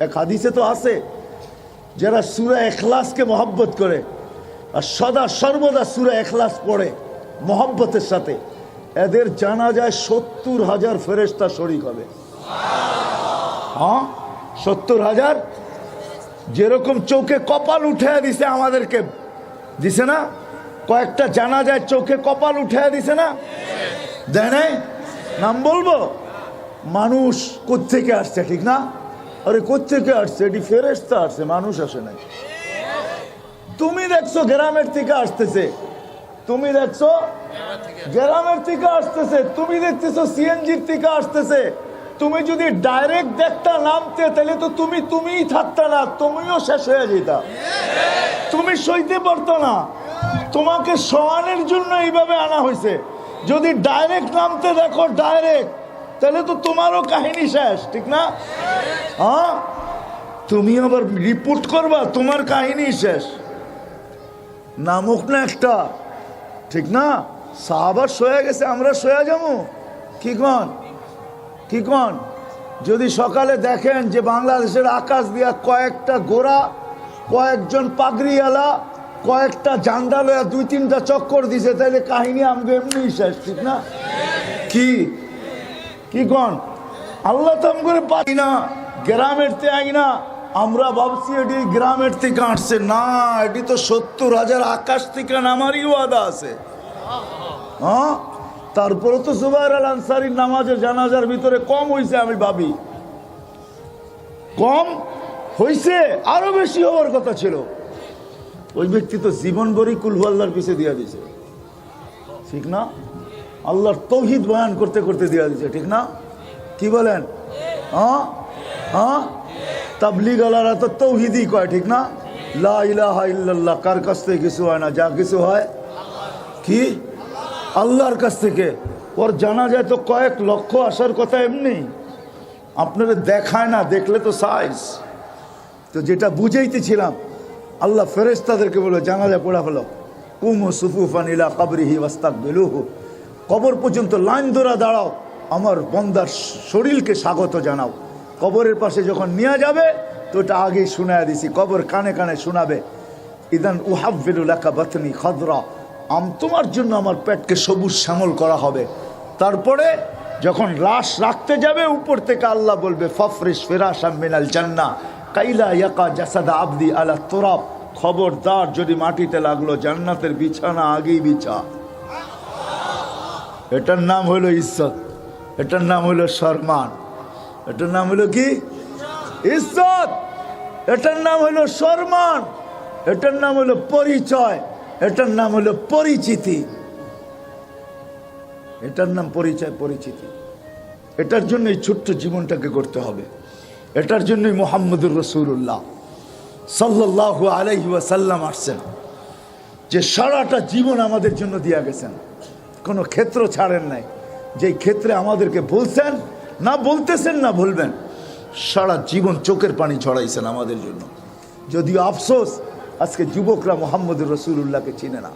এক হাদিসে তো আছে, যারা সূরা ইখলাসকে মহব্বত করে আর সদা সর্বদা সূরা ইখলাস পড়ে মহব্বতের সাথে, এদের জানাজায় 70,000 ফেরেশতা শরীক হবে। হ্যাঁ, 70,000। যেরকম চোখে কপাল উঠে দিছে আমাদেরকে, দিছে না? কয়েকটা জানাজায় চোখে কপাল উঠে দিছে না? দেয় নাই? নাম বলবো? মানুষ কোত্থেকে আসছে, ঠিক না? আরে কোত্থেকে আসছে? এটি ফেরেশতা আসছে, মানুষ আসে নাই। তুমি দেখছো গ্রামের থেকে আসতেছে, তুমি দেখছো গ্রামের থেকে আসতেছে, তুমি দেখতেছো সিএনজির থেকে আসতেছে। তুমি যদি ডাইরেক্ট দেখতা নামতে, তাহলে তো তুমিই থাকতা না, তুমিও শেষ হয়ে যেতা। তুমি সইতে পারতো না, তোমাকে সহানের জন্য এইভাবে আনা হয়েছে। যদি ডাইরেক্ট নামতে দেখো ডাইরেক্ট, তাহলে তো তোমারও কাহিনী শেষ, ঠিক না? হ্যাঁ, তুমি আবার রিপোর্ট করবা, তোমার কাহিনী শেষ। নামুক না একটা, ঠিক না? সাহাবার সয়ে গেছে, আমরা সয়ে যাবো? কি কন? কি কন? যদি সকালে দেখেন যে বাংলাদেশের আকাশ দিয়া কয়েকটা গোড়া, কয়েকজন পাগড়িওয়ালা, কয়েকটা জান্ডা লয়া 2-3টা চক্কর দিছে, তাহলে কাহিনী আমাকে এমনি শেষ, ঠিক না? কি কি কন? আল্লাহ তো করে পাই না, গ্রামের তে আই না। আমরা ভাবছি এটি গ্রামের থেকে আসছে, না, এটি তো 70,000 আকাশ থেকে নামারই ওয়াদা আছে। হ্যাঁ, তারপরে তো জুবাইর আল আনসারীর নামাজের জানাজার ভিতরে কম হয়েছে, আমি ভাবি কম হয়েছে, আরো বেশি হওয়ার কথা ছিল। ওই ব্যক্তি তো জীবন ভরি কুল আল্লাহর পিছে দিয়া দিছে, ঠিক না? আল্লাহর তৌহিদ বয়ান করতে করতে দিয়া দিছে, ঠিক না? কি বলেন? হ্যাঁ হ্যাঁ, তাবলীগ আলারা তো তৌহিদই কয়, ঠিক না? লা ইলাহা ইল্লাল্লাহ। কার কাছ থেকে কিছু হয় না, যা কিছু হয় কি আল্লাহর কাছ থেকে। ওর জানা যায় তো কয়েক লক্ষ আসার কথা এমনি, আপনারা দেখায় না, দেখলে তো সাইজ। তো যেটা বুঝাইতেছিলাম, আল্লাহ ফেরেশতাদেরকে বলে জানাজা পড়া ফেলো। কুমু সুফুফান ইলা কবরিহি ওয়াস্তাকবিলুহু। কবর পর্যন্ত লাইন ধরা দাঁড়াও, আমার বন্দার শরীরকে স্বাগত জানাও। কবরের পাশে যখন নিয়ে যাবে তো ওটা আগেই শোনায় দিছি, কবর কানে কানে শোনাবে। ইদান উহাব্বিলু লাকা বাতনি খাদরা। তোমার জন্য আমার পেটকে সবুজ শ্যামল করা হবে। তারপরে যখন লাশ রাখতে যাবে, উপর থেকে আল্লাহ বলবে ফাফরিশ ফিরাশাম মিনাল জান্নাহ কাইলা ইয়াকা জাসাদা আবদি আলা তুরাব। খবরদার, যদি মাটিতে লাগলো, জান্নাতের বিছানা আগেই বিছা। এটার নাম হলো ইজ্জত, এটার নাম হলো সম্মান, এটার নাম হলো কি? ইজ্জত। এটার নাম হলো সম্মান, এটার নাম হলো পরিচয়, এটার নাম হলো পরিচিতি, এটার নাম পরিচয়, পরিচিতি। এটার জন্যই ছোট্ট জীবনটাকে করতে হবে। এটার জন্যই মুহাম্মদুর রাসূলুল্লাহ সাল্লাল্লাহু আলাইহি ওয়াসাল্লাম আসছেন, যে সারাটা জীবন আমাদের জন্য দিয়া গেছেন, কোনো ক্ষেত্র ছাড়েন নাই। যেই ক্ষেত্রে আমাদেরকে বলছেন, না বলতেছেন না বলবেন, সারা জীবন চোখের পানি ছড়াইছেন আমাদের জন্য। যদিও আফসোস, আজকে যুবকরা মুহাম্মদুর রাসূলুল্লাহকে চিনে না।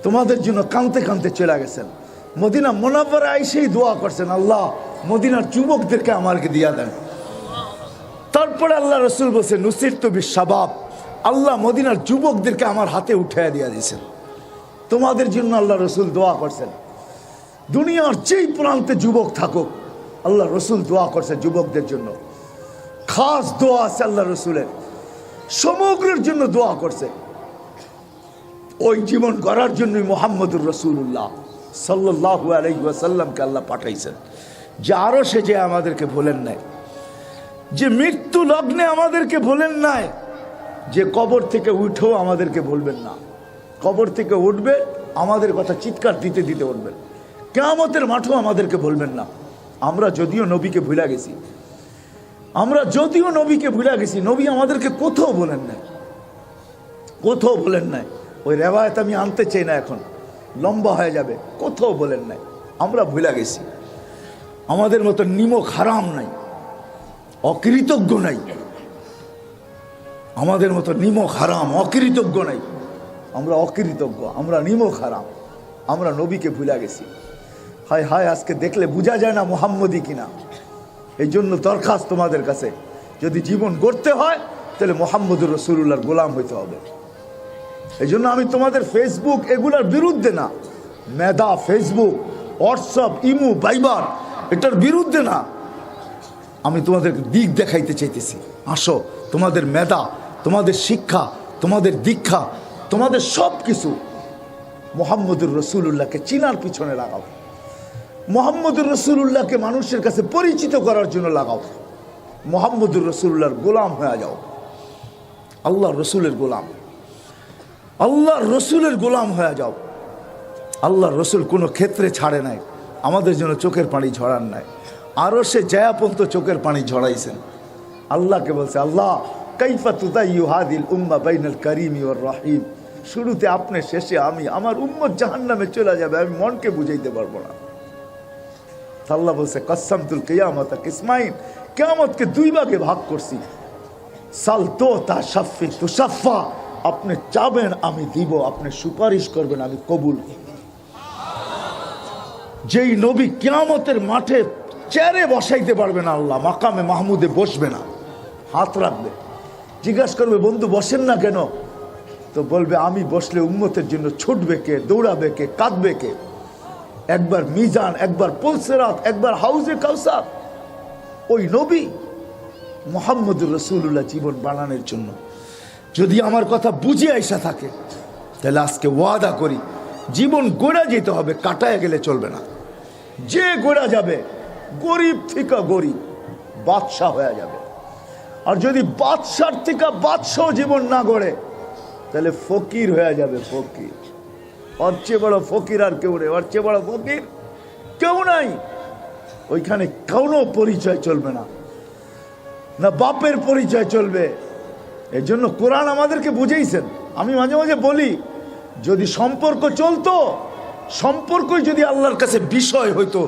তোমাদের জন্য কাঁদতে কাঁদতে চলে গেছেন। মদিনা মুনাওয়ারা এসেই দোয়া করছেন, আল্লাহ মদিনার যুবকদেরকে আমাকে দিয়া দেন। তারপরে আল্লাহ রসুল বলছেন নুসিরতু বিশ-শাবাব। আল্লাহ মদিনার যুবকদেরকে আমার হাতে উঠাইয়া দিয়া দিয়েছেন। তোমাদের জন্য আল্লাহ রসুল দোয়া করছেন। দুনিয়ার যেই প্রান্তে যুবক থাকুক, আল্লাহ রসুল দোয়া করছে যুবকদের জন্য। খাস দোয়া আছে আল্লাহ রসুলের, সমগ্রের জন্য দোয়া করছে। ওই জীবন করার জন্যই মুহাম্মদুর রাসূলুল্লাহ সাল্লাল্লাহু আলাইহি ওয়াসাল্লামকে আল্লাহ পাঠাইছেন, যে আরো সে যে আমাদেরকে বলেন নাই, যে মৃত্যু লগ্নে আমাদেরকে বলেন নাই, যে কবর থেকে উঠেও আমাদেরকে বলবেন না। কবর থেকে উঠবে আমাদের কথা চিৎকার দিতে দিতে উঠবেন, কিয়ামতের মাঠেও আমাদেরকে বলবেন না। আমরা যদিও নবীকে ভুলে গেছি, নবী আমাদেরকে কোথাও বলেন নাই, কোথাও বলেন নাই। ওই রেওয়ায়ত আমি আনতে চাই না, এখন লম্বা হয়ে যাবে। কোথাও বলেন নাই, আমরা ভুলে গেছি। আমাদের মতো নিমক হারাম নাই, অকৃতজ্ঞ নাই। আমাদের মতো নিমক হারাম অকৃতজ্ঞ নাই। আমরা অকৃতজ্ঞ, আমরা নিমক হারাম, আমরা নবীকে ভুলে গেছি। হায় হায়, আজকে দেখলে বোঝা যায় না মুহাম্মদী কিনা। এই জন্য দরখাস্ত তোমাদের কাছে, যদি জীবন গড়তে হয় তাহলে মুহাম্মদুর রাসূলুল্লাহর গোলাম হইতে হবে। এই জন্য আমি তোমাদের ফেসবুক এগুলার বিরুদ্ধে না, মেধা ফেসবুক, হোয়াটসঅ্যাপ, ইমু, ভাইবার, এটার বিরুদ্ধে না। আমি তোমাদেরকে দিক দেখাইতে চাইতেছি। আসো, তোমাদের মেধা, তোমাদের শিক্ষা, তোমাদের দীক্ষা, তোমাদের সব কিছু মুহাম্মদুর রাসূলুল্লাহকে চিনার পিছনে লাগাও। মুহাম্মদুর রাসূলুল্লাহকে মানুষের কাছে পরিচিত করার জন্য লাগাও। মুহাম্মদুর রাসূলুল্লাহর গোলাম হয়ে যাও। আল্লাহর রসুলের গোলাম, আল্লাহর রসুলের গোলাম হয়ে যাও। আল্লাহর রসুল কোনো ক্ষেত্রে ছাড়ে নাই, আমাদের জন্য চোখের পানি ঝরান নাই। আরও সে জয়াপন্ত চোখের পানি ঝরাইছেন। আল্লাহকে বলছে, আল্লাহ কাইফা তুদাইয়ু হাদিল উম্মাহ বাইনাল কারীমি ওয়ার রহিম। শুরুতে আপনি, শেষে আমি। আমার উম্মত জাহান্নামে চলে যাবে, আমি মনকে বুঝাইতে পারবো না। আল্লাহ বলছে, কসসামতুল কিয়ামাতা কিসমাইন, কিয়ামতকে দুই ভাগে ভাগ করছি। সাল তো তা শাফি তুশাফা, আপনি চাবেন আমি দিব, আপনি সুপারিশ করবেন আমি কবুল। যেই নবী কিয়ামতের মাঠে চেয়ারে বসাইতে পারবে না আল্লাহ, মাকামে মাহমুদে বসবে না, হাত রাখবে, জিজ্ঞাসা করবে বন্ধু বসেন না কেন? তো বলবে আমি বসলে উম্মতের জন্য ছুটবে কে, দৌড়াবে কে, কাঁদবে কে? একবার মিজান, একবার পুলসিরাত, একবার হাউজে কাউসার। ওই নবী মুহাম্মদুর রাসূলুল্লাহ জীবন বানানোর জন্য যদি আমার কথা বুঝে আইসা থাকে, তাহলে আজকে ওয়াদা করি জীবন গড়া যেতে হবে, কাটায় গেলে চলবে না। যে গড়া যাবে গরিব থেকে গরিব বাদশাহ হয়ে যাবে। আর যদি বাদশার থেকে বাদশাহ জীবন না গড়ে, তাহলে ফকির হয়ে যাবে, ফকির। ওর চেয়ে বড় ফকির আর কেউ নেই, ওর চেয়ে বড় ফকির কেউ নাই। ওইখানে কোনো পরিচয় চলবে না, না বাপের পরিচয় চলবে। এর জন্য কোরআন আমাদেরকে বুঝেইছেন। আমি মাঝে মাঝে বলি, যদি সম্পর্ক চলতো, সম্পর্কই যদি আল্লাহর কাছে বিষয় হইতো,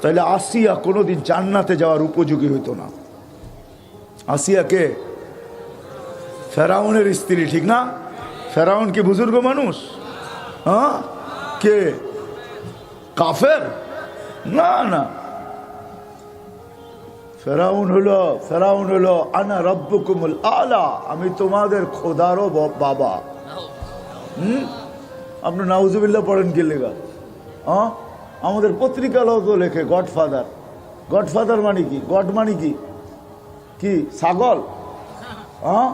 তাহলে আসিয়া কোনোদিন জান্নাতে যাওয়ার উপযোগী হইতো না। আসিয়াকে ফেরাউনের স্ত্রী, ঠিক না? ফেরাউন কি বুজুর্গ মানুষ? হ্যাঁ, কে কাফের? না না, ফেরাউন হলো আনা রব্বুকুমুল আলা, আমি তোমাদের খোদারও বাবা। আপনি নাউজুবিল্লাহ পড়েন কি লেখা? হ্যাঁ, আমাদের পত্রিকাও তো লেখে গডফাদার। গডফাদার মানে কি? গড মানে কি? কি ছাগল? হ্যাঁ,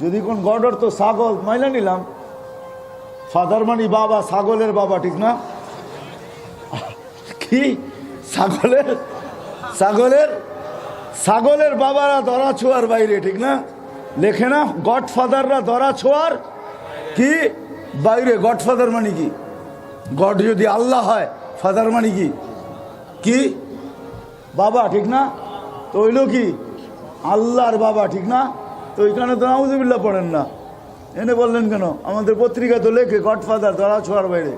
যদি কোন গডর তো ছাগল মাইলা নিলাম। ফাদার মানে বাবা, ছাগলের বাবা, ঠিক না? কি ছাগলের ছাগলের ছাগলের বাবারা ধরা ছোঁয়ার বাইরে, ঠিক না? লেখে না গডফাদাররা ধরা ছোঁয়ার কি বাইরে। গডফাদার মানে কি? গড যদি আল্লাহ হয়, ফাদার মানে কি? কি বাবা, ঠিক না? তো হইল কি আল্লাহর বাবা, ঠিক না? তো ওইখানে তো নাউজুবিল্লাহ পড়েন না, এনে বললেন কেন? আমাদের পত্রিকা তো লেখে গডফাদার ধরা ছোঁয়ার বাইরে।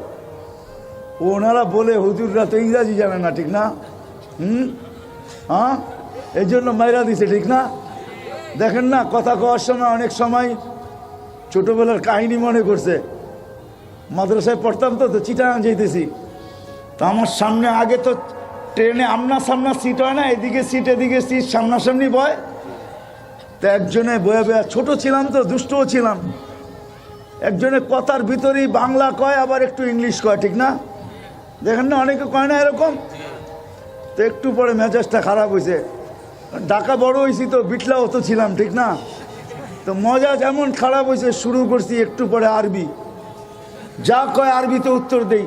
ওনারা বলে হুজুররা তো ইংরাজি জানে না, ঠিক না? হ্যাঁ, এই জন্য মাইরা দিছে, ঠিক না? দেখেন না, কথা কওয়ার সময় অনেক সময় ছোটবেলার কাহিনী মনে করছে। মাদ্রাসায় পড়তাম তো চিটাগাং যাইতেছি, তো আমার সামনে আগে তো ট্রেনে আমনা সামনা সিট হয় না, এদিকে সিট এদিকে সিট, সামনাসামনি বয়। তো একজনে বয়ে বয়ে, ছোট ছিলাম তো, দুষ্টও ছিলাম, একজনে কথার ভিতরেই বাংলা কয় আবার একটু ইংলিশ কয়, ঠিক না? দেখেন না, অনেকে কয় না এরকম। তো একটু পরে মেজাজটা খারাপ হয়েছে। ঢাকা বড় হয়েছি তো, বিটলা অত ছিলাম, ঠিক না? তো মজা যেমন খারাপ হয়েছে, শুরু করছি একটু পরে আরবি, যা কয় আরবিতে উত্তর দেই।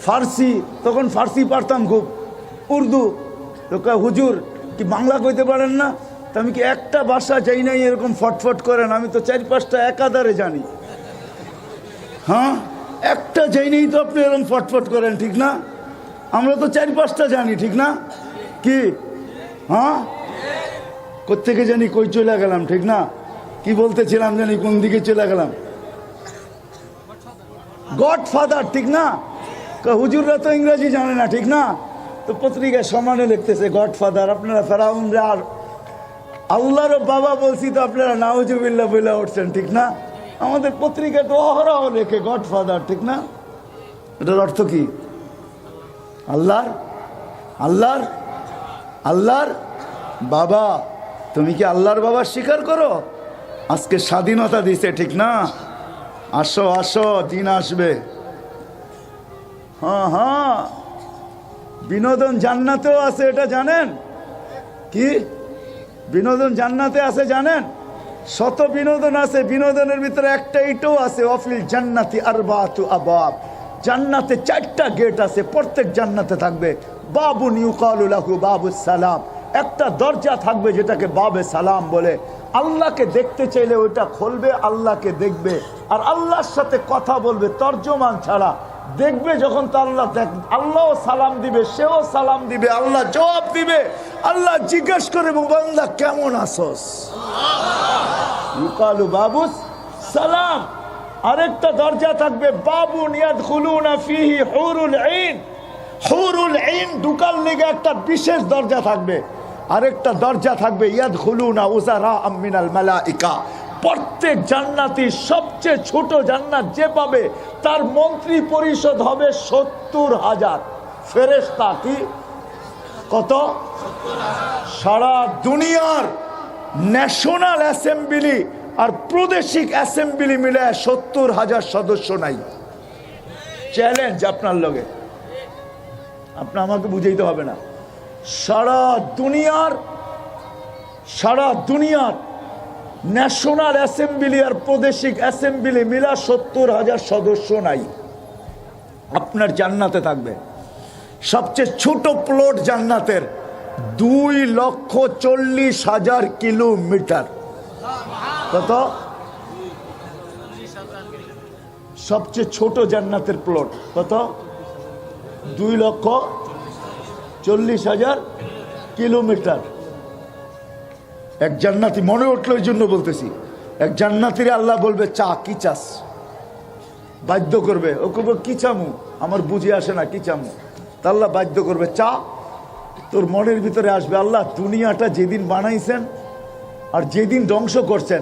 ফার্সি, তখন ফার্সি পারতাম খুব, উর্দু। তো কয় হুজুর কি বাংলা কইতে পারেন না? তো আমি কি একটা ভাষা চাই নাই এরকম ফটফট করেন? আমি তো 4-5টা একাধারে জানি। হ্যাঁ, একটা চাই নেই তো আপনি এরকম ফটফট করেন, ঠিক না? আমরা তো 4-5টা জানি, ঠিক না? কি হ্যাঁ, কোত্থেকে জানি কই চলে গেলাম, ঠিক না? কি বলতেছিলাম জানি, কোন দিকে চলে গেলাম। গডফাদার, ঠিক না? হুজুররা তো ইংরেজি জানে না, ঠিক না? তো পত্রিকায় সমানে লিখতেছে গডফাদার। আপনারা ফেরাউনরা আর আল্লাহর বাবা বলছি, তো আপনারা নাউজুবিল্লাহ বলে উঠছেন, ঠিক না? আমাদের পত্রিকা তো অহরহ লেখে গডফাদার, ঠিক না? এটার অর্থ কি? আল্লাহর আল্লাহর আল্লাহর বাবা। তুমি কি আল্লাহর বাবা স্বীকার করো? আজকে স্বাধীনতা দিছে, ঠিক না? আসো আসো, দিন আসবে। হ্যাঁ হ্যাঁ, বিনোদন জান্নাতেও আছে, এটা জানেন? কি বিনোদন জান্নাতে আছে জানেন? শত বিনোদন আছে, বিনোদনের ভিতরে একটা এটাও আছে, অফিল জান্নাতি আরবাতু আবাব। জান্নাতে 4টা গেট আছে, প্রত্যেক জান্নাতে থাকবে বাবুন ইউকালু লাহু বাবুস সালাম। একটা দরজা থাকবে যেটাকে বাবে সালাম বলে। আল্লাহকে দেখতে চাইলে ওইটা খুলবে, আল্লাহকে দেখবে, আর আল্লাহর সাথে কথা বলবে তর্জমান ছাড়া। দেখবে যখন তো আল্লাহও সালাম দিবে, সেও সালাম দিবে, আল্লাহ জবাব দিবে। আল্লাহ জিজ্ঞেস করে, বান্দা কেমন আসোস? ইউকালু বাবুস সালাম। আরেকটা দরজা থাকবে বাবুন ইয়াদখুলুনা ফিহি হুরুল আইন। হুরুল আইন ঢুকার লেগে একটা বিশেষ দরজা থাকবে। আরেকটা দরজা থাকবে ইয়াদখুলুনা উজারা মিনাল মালাইকা। প্রত্যেক জান্নাতি সবচেয়ে ছোট জান্নাত যে পাবে তার মন্ত্রী পরিষদ হবে 70,000 ফেরেশতা। কি কত? সারা দুনিয়ার ন্যাশনাল অ্যাসেম্বলি আর প্রাদেশিক অ্যাসেম্বলি মিলে 70,000 সদস্য নাই। চ্যালেঞ্জ আপনার লগে, আপনি আমাকে বুঝাইতে হবে না। সারা দুনিয়ার ন্যাশনাল অ্যাসেম্বলি আর প্রাদেশিক অ্যাসেম্বলি মিলা 70,000 সদস্য নাই। আপনার জান্নাতে থাকবে। সবচেয়ে ছোট প্লট জান্নাতের 2,40,000 কিলোমিটার। কত? সবচেয়ে ছোট জান্নাতের প্লট কত? 2,40,000 কিলোমিটার। এক জান্নাতি, মনে উঠলো এই জন্য বলতেছি, এক জান্নাতিরে আল্লাহ বলবে চা, কি চাস? বাধ্য করবে, ও কবে কি চামু, আমার বুঝে আসে না, কি চামু? তা আল্লাহ বাধ্য করবে চা। তোর মনের ভিতরে আসবে, আল্লাহ দুনিয়াটা যেদিন বানাইছেন আর যেদিন ধ্বংস করছেন,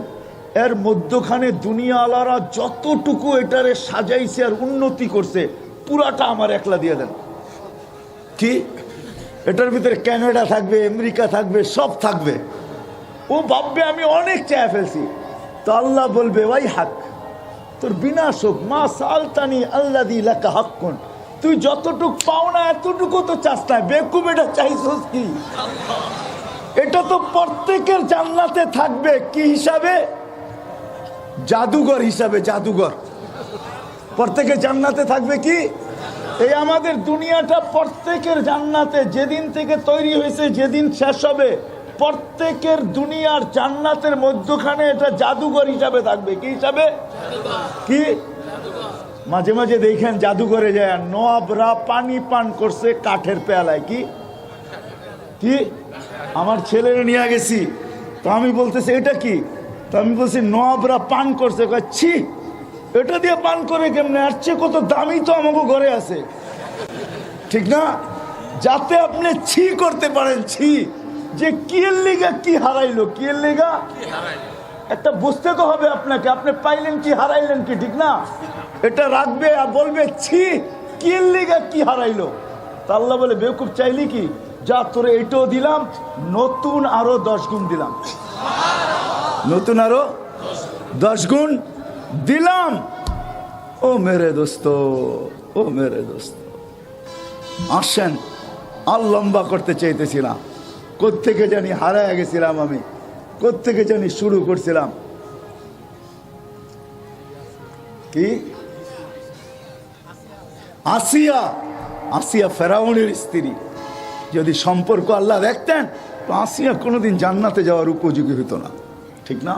এর মধ্যখানে দুনিয়া আলারা যতটুকু এটারে সাজাইছে আর উন্নতি করছে, পুরাটা আমার একলা দিয়ে দেন। কি? এটার ভিতরে কানাডা থাকবে, আমেরিকা থাকবে, সব থাকবে। ও ভাববে আমি অনেক চেয়ে ফেলছি। তো আল্লাহ বলবে ওয়াই হাক, তোর বিনাশ হোক, মা সালতানি আল্লাযী লাকা হাক্কুন। তুই যতটুক পাও না এতটুকু তো চাস না, বেকুব, এটা চাইছস কি? এটা তো প্রত্যেকের জান্নাতে থাকবে। কি হিসাবে? জাদুঘর হিসাবে। জাদুঘর প্রত্যেকের জান্নাতে থাকবে। কি? এই আমাদের দুনিয়াটা প্রত্যেকের জান্নাতে, যেদিন থেকে তৈরি হয়েছে, যেদিন শেষ হবে, প্রত্যেকের দুনিয়ার জান্নাতের মধ্যখানে এটা জাদুঘর হিসাবে থাকবে। কি হিসাবে? কি? মাঝে মাঝে দেখেন জাদুঘরে যায় নওয়াবরা পানি পান করছে কাঠের পেয়ালায়। কি কি? আমার ছেলেরে নিয়ে গেছি, তো আমি বলতেছি এটা কি? তো আমি বলছি নওয়াবরা পান করছে। ছি, এটা দিয়ে পান করে কেমনে? আর চেয়ে কত দামি তো আমাকে ঘরে আছে, ঠিক না? যাতে আপনি ছি করতে পারেন, ছি, যে কি এর লিগা কি হারাইলো, কি এর লিগা একটা বুঝতে তো হবে আপনাকে। আপনি পাইলেন কি, হারাইলেন কি, ঠিক না? এটা রাখবে আর বলবে ছি, কি এর লিগা কি হারাইলো। তা আল্লাহ বলে বেকুব, চাইলি কি? যা তোরে এটাও দিলাম, নতুন আরো 10 গুণ দিলাম। নতুন আরো 10 গুণ দিলাম। ও মেরে দোস্ত, ও মেরে দোস্ত, আসেন। আর লম্বা করতে চাইতেছিলাম, কোত্থেকে জানি হারায় গেছিলাম আমি। কোত্থেকে জানি শুরু করছিলাম কি আসিয়া, আসিয়া ফেরাউনের স্ত্রী। যদি সম্পর্ক আল্লাহ দেখতেন তো আসিয়া কোনোদিন জান্নাতে যাওয়ার উপযোগী হতো না, ঠিক না?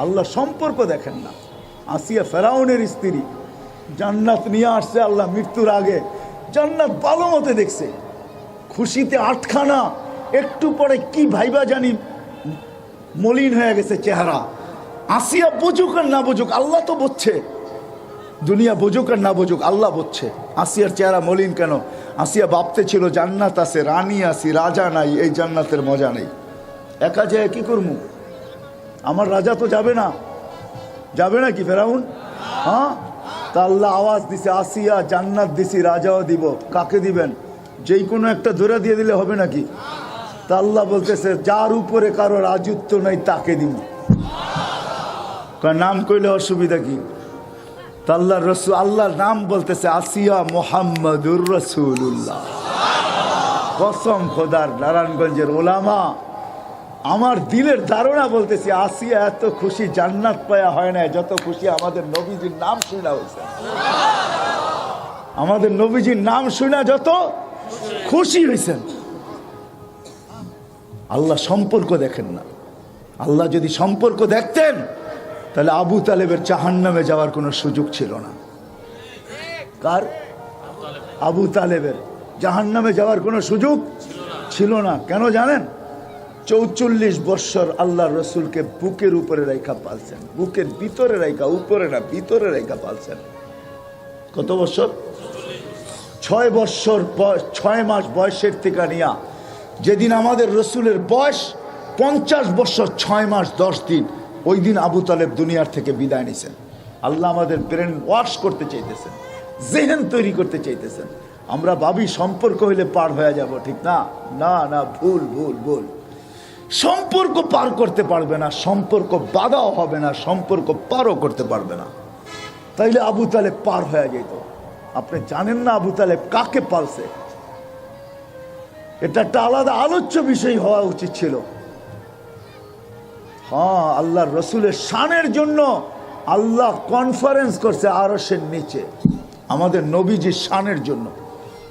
আল্লাহ সম্পর্ক দেখেন না। আসিয়া ফেরাউনের স্ত্রী, জান্নাত নিয়ে আসছে আল্লাহ মৃত্যুর আগে, জান্নাত ভালো মতে দেখছে, খুশিতে আটখানা। একটু পরে কি ভাইবা জানি মলিন হয়ে গেছে চেহারা। আসিয়া বুঝুক আর না বুঝুক, আল্লাহ তো বুঝছে। দুনিয়া বুঝুক আর না বুঝুক, আল্লাহ বুঝছে আসিয়ার চেহারা মলিন কেন। আসিয়া ভাবতে ছিল জান্নাত আছে, রানী আছি, রাজা নাই, এই জান্নাতের মজা নেই। একা যায় কি করবো, আমার রাজা তো যাবে না, যাবে না কি ফেরাউন? হ্যাঁ, তা আল্লাহ আওয়াজ দিছে, আসিয়া জান্নাত দিছি, রাজাও দিব। কাকে দিবেন? যেই কোনো একটা ধরে দিয়ে দিলে হবে নাকি? তা আল্লাহ বলতেছে যার উপরে কারো রাজত্ব নাই তাকে দিব। নাম কইলে অসুবিধা কি? তা আল্লাহ রসুল, আল্লাহর নাম বলতেছে আসিয়া মুহাম্মাদুর রাসূলুল্লাহ। কসম খোদার, নারায়ণগঞ্জের ওলামা, আমার দিলের ধারণা বলতেছি, আসিয়া এত খুশি জান্নাত পায়া হয় না যত খুশি আমাদের নবীজির নাম শুনা হয়েছে। আমাদের নবীজির নাম শুনা যত খুশি হয়েছেন। আল্লাহ সম্পর্ক দেখেন না। আল্লাহ যদি সম্পর্ক দেখতেন তাহলে আবু তালেবের জাহান্নামে যাওয়ার কোনো সুযোগ ছিল না। কার? আবু তালেবের জাহান্নামে যাওয়ার কোনো সুযোগ ছিল না। কেন জানেন? ৪৪ বৎসর আল্লাহ রসুলকে বুকের উপরে রেখা পালছেন, বুকের ভিতরে রেখা, উপরে না ভিতরে রেখা পালছেন। কত বৎসর? ৬ বৎসর, ৬ মাস বয়সের থেকে নিয়া যেদিন আমাদের রসুলের বয়স ৫০ বৎসর ৬ মাস ১০ দিন, ওই দিন আবু তালেব দুনিয়ার থেকে বিদায় নিছেন। আল্লাহ আমাদের ব্রেন ওয়াশ করতে চাইতেছেন, জেহেন তৈরি করতে চাইতেছেন। আমরা ভাবি সম্পর্ক হইলে পার হয়ে যাব, ঠিক না? না না, ভুল ভুল ভুল। সম্পর্ক পার করতে পারবে না, সম্পর্ক বাধাও হবে না, সম্পর্ক পারও করতে পারবে না। তাইলে আবু তালেব পার হয়ে যেত। আপনি জানেন না আবু তালেব কাকে পালছে? এটা একটা আলাদা আলোচ্য বিষয় হওয়া উচিত ছিল। হ্যাঁ, আল্লাহর রসুলের শানের জন্য আল্লাহ কনফারেন্স করছে আরশের নিচে, আমাদের নবীজির শানের জন্য।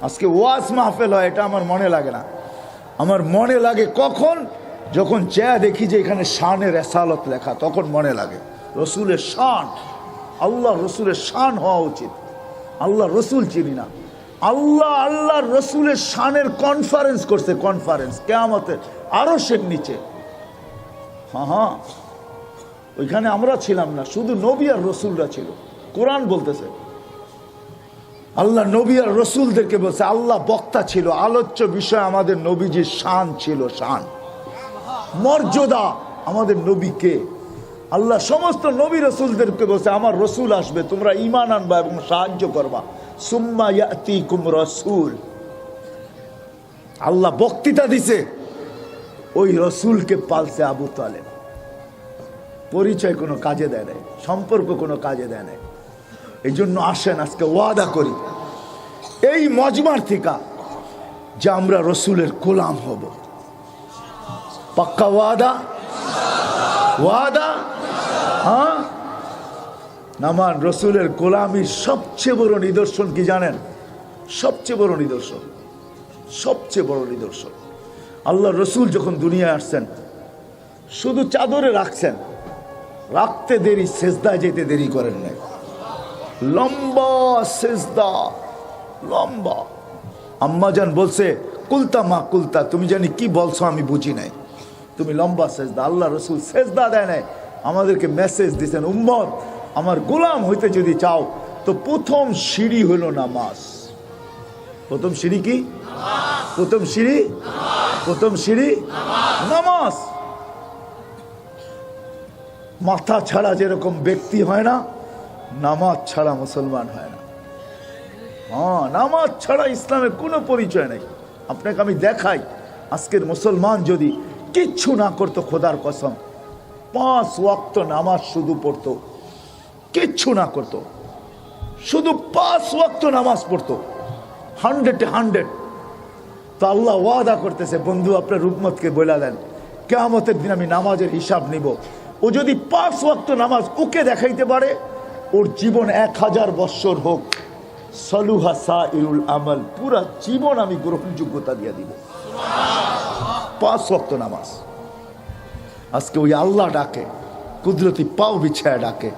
আজকে ওয়াজ মাহফিল হয়, এটা আমার মনে লাগে না। আমার মনে লাগে কখন? যখন চেয়া দেখি যে এখানে শানের রেসালত লেখা, তখন মনে লাগে রসুলের শান। আল্লাহ রসুলের শান হওয়া উচিত। আল্লাহ রসুল চিনি না, আল্লাহর রসুলের শানের কনফারেন্স করছে, কনফারেন্স কিয়ামতের আরশের নিচে। হ্যাঁ হ্যাঁ, ওইখানে আমরা ছিলাম না, শুধু নবী আর রসুলরা ছিল। কোরআন বলতেছে আল্লাহ নবী আর রসুলদেরকে বলছে, আল্লাহ বক্তা ছিল, আলোচ্য বিষয় আমাদের নবীজির শান ছিল, শান মর্যাদা। আমাদের নবীকে আল্লাহ সমস্ত নবী রসুলদেরকে বলছে আমার রসুল আসবে, তোমরা ঈমান আনবা এবং সাহায্য করবা। সুম্মা ইয়াতিকুম রাসূল, আল্লাহ বক্তৃতা দিছে, ওই রসুলকে পালছে আবু তালেব। পরিচয় কোনো কাজে দেয় নাই, সম্পর্ক কোনো কাজে দেয় নাই। এই জন্য আসেন আজকে ওয়াদা করি এই মজমার থেকে যে আমরা রসুলের গোলাম হব। পাক্কা ওয়াদা? ওয়াদা? হ্যাঁ, নামান রসুলের গোলামির সবচেয়ে বড় নিদর্শন কি জানেন? সবচেয়ে বড় নিদর্শন, সবচেয়ে বড় নিদর্শন, আল্লাহ রসুল যখন দুনিয়ায় আসছেন শুধু চাদরে রাখছেন, রাখতে দেরি, সেজদায় যেতে দেরি করেন নাই। লম্বা সেজদা, লম্বা। আম্মাজান বলছে কুলতা মা কুলতা, তুমি জানি কি বলছো আমি বুঝি নাই, তুমি লম্বা সেজদা। আল্লাহ রসুল সেজদা দেয় নাই, আমাদেরকে মেসেজ দিচ্ছেন, উম্মত আমার গোলাম হইতে যদি চাও তো প্রথম সিঁড়ি হলো নামাজ। প্রথম সিঁড়ি কি? প্রথম সিঁড়ি, প্রথম সিঁড়ি নামাজ। মাথা ছাড়া যেরকম ব্যক্তি হয় না, নামাজ ছাড়া মুসলমান হয় না। হ্যাঁ, নামাজ ছাড়া ইসলামের কোনো পরিচয় নেই। আপনাকে আমি দেখাই, আজকের মুসলমান যদি কিচ্ছু না করতো, খোদার কসম 5 ওয়াক্ত নামাজ শুধু পড়তো, কিচ্ছু না করতো, শুধু 5 ওয়াক্ত নামাজ পড়তো, 100 তো আল্লাহ ওয়াদা করতেছে, বন্ধু আপনার রুকমতকে বলে দেন কিয়ামতের দিন আমি নামাজের হিসাব নিব। ও যদি 5 ওয়াক্ত নামাজ ওকে দেখাইতে পারে, ওর জীবন 1000 বৎসর হোক, সলুহা সাইরুল আমল, পুরা জীবন আমি গ্রহণযোগ্যতা দিয়ে দিব। 5 ওয়াক্ত নামাজ। আজকে ওই আল্লাহ ডাকে, কুদরতি পাও বিছায় ডাকে,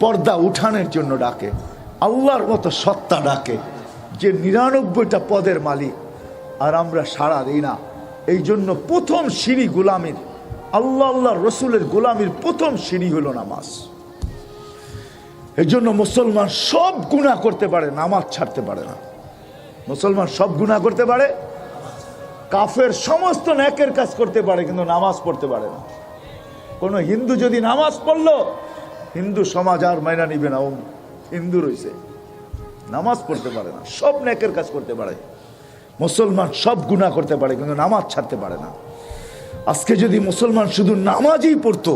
পর্দা উঠানের জন্য ডাকে, আল্লাহর মতো সত্তা ডাকে, যে 99টা পদের মালিক, আর আমরা সাড়া দিই না। এই জন্য প্রথম সিঁড়ি গোলামির, আল্লাহ আল্লাহ রসুলের গোলামির প্রথম সিঁড়ি হলো নামাজ। এই জন্য মুসলমান সব গুনাহ করতে পারে, নামাজ ছাড়তে পারে না। মুসলমান সব গুনাহ করতে পারে, কাফের সমস্ত নেকের কাজ করতে পারে, কিন্তু নামাজ পড়তে পারে না। কোন হিন্দু যদি নামাজ পড়লো, হিন্দু সমাজ আর মাইনা নিবে না, ও হিন্দু রয়েছে, নামাজ পড়তে পারে না। সব নেকের কাজ করতে পারে, মুসলমান সব গুনাহ করতে পারে, কিন্তু নামাজ ছাড়তে পারে না। আজকে যদি মুসলমান শুধু নামাজই পড়তো,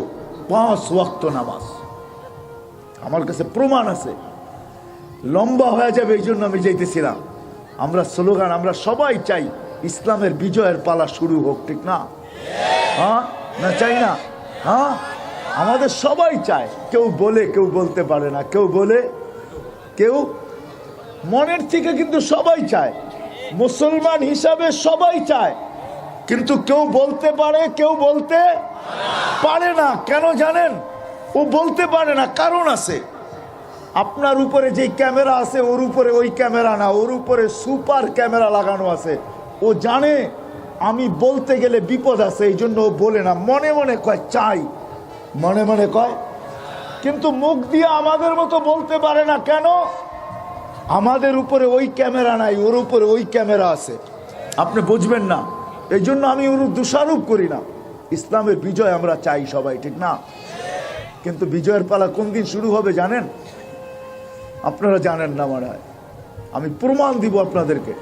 5 ওয়াক্ত নামাজ, আমার কাছে প্রমাণ আছে, লম্বা হয়ে যাবে, এই জন্য আমি যাইতেছিলাম। আমরা স্লোগান, আমরা সবাই চাই ইসলামের বিজয়ের পালা শুরু হোক, ঠিক না? হ্যাঁ না, চাই না? হ্যাঁ, আমাদের সবাই চায়। কেউ বলে, কেউ বলতে পারে না, কেউ বলে, কেউ মনের থেকে, কিন্তু সবাই চায়। মুসলমান হিসাবে সবাই চায়, কিন্তু কেউ বলতে পারে, কেউ বলতে পারে না। কেন জানেন? ও বলতে পারে না, কারণ আছে। আপনার উপরে যে ক্যামেরা আছে, ওর উপরে ওই ক্যামেরা না, ওর উপরে সুপার ক্যামেরা লাগানো আছে। ও জানে আমি বলতে গেলে বিপদ আছে, এই জন্য ও বলে না, মনে মনে কয় চাই, মনে মনে কয়, কিন্তু মুখ দিয়ে আমাদের মতো বলতে পারে না। কেন? আমাদের উপরে ওই ক্যামেরা নাই, ওর উপরে ওই ক্যামেরা আছে। আপনি বুঝবেন না, এই জন্য আমি ওর দোষারোপ করি না। ইসলামের বিজয় আমরা চাই সবাই, ঠিক না? কিন্তু বিজয়ের পালা কোন দিন শুরু হবে জানেন? আপনারা জানেন না মনে হয়। আমি প্রমাণ দিব আপনাদেরকে।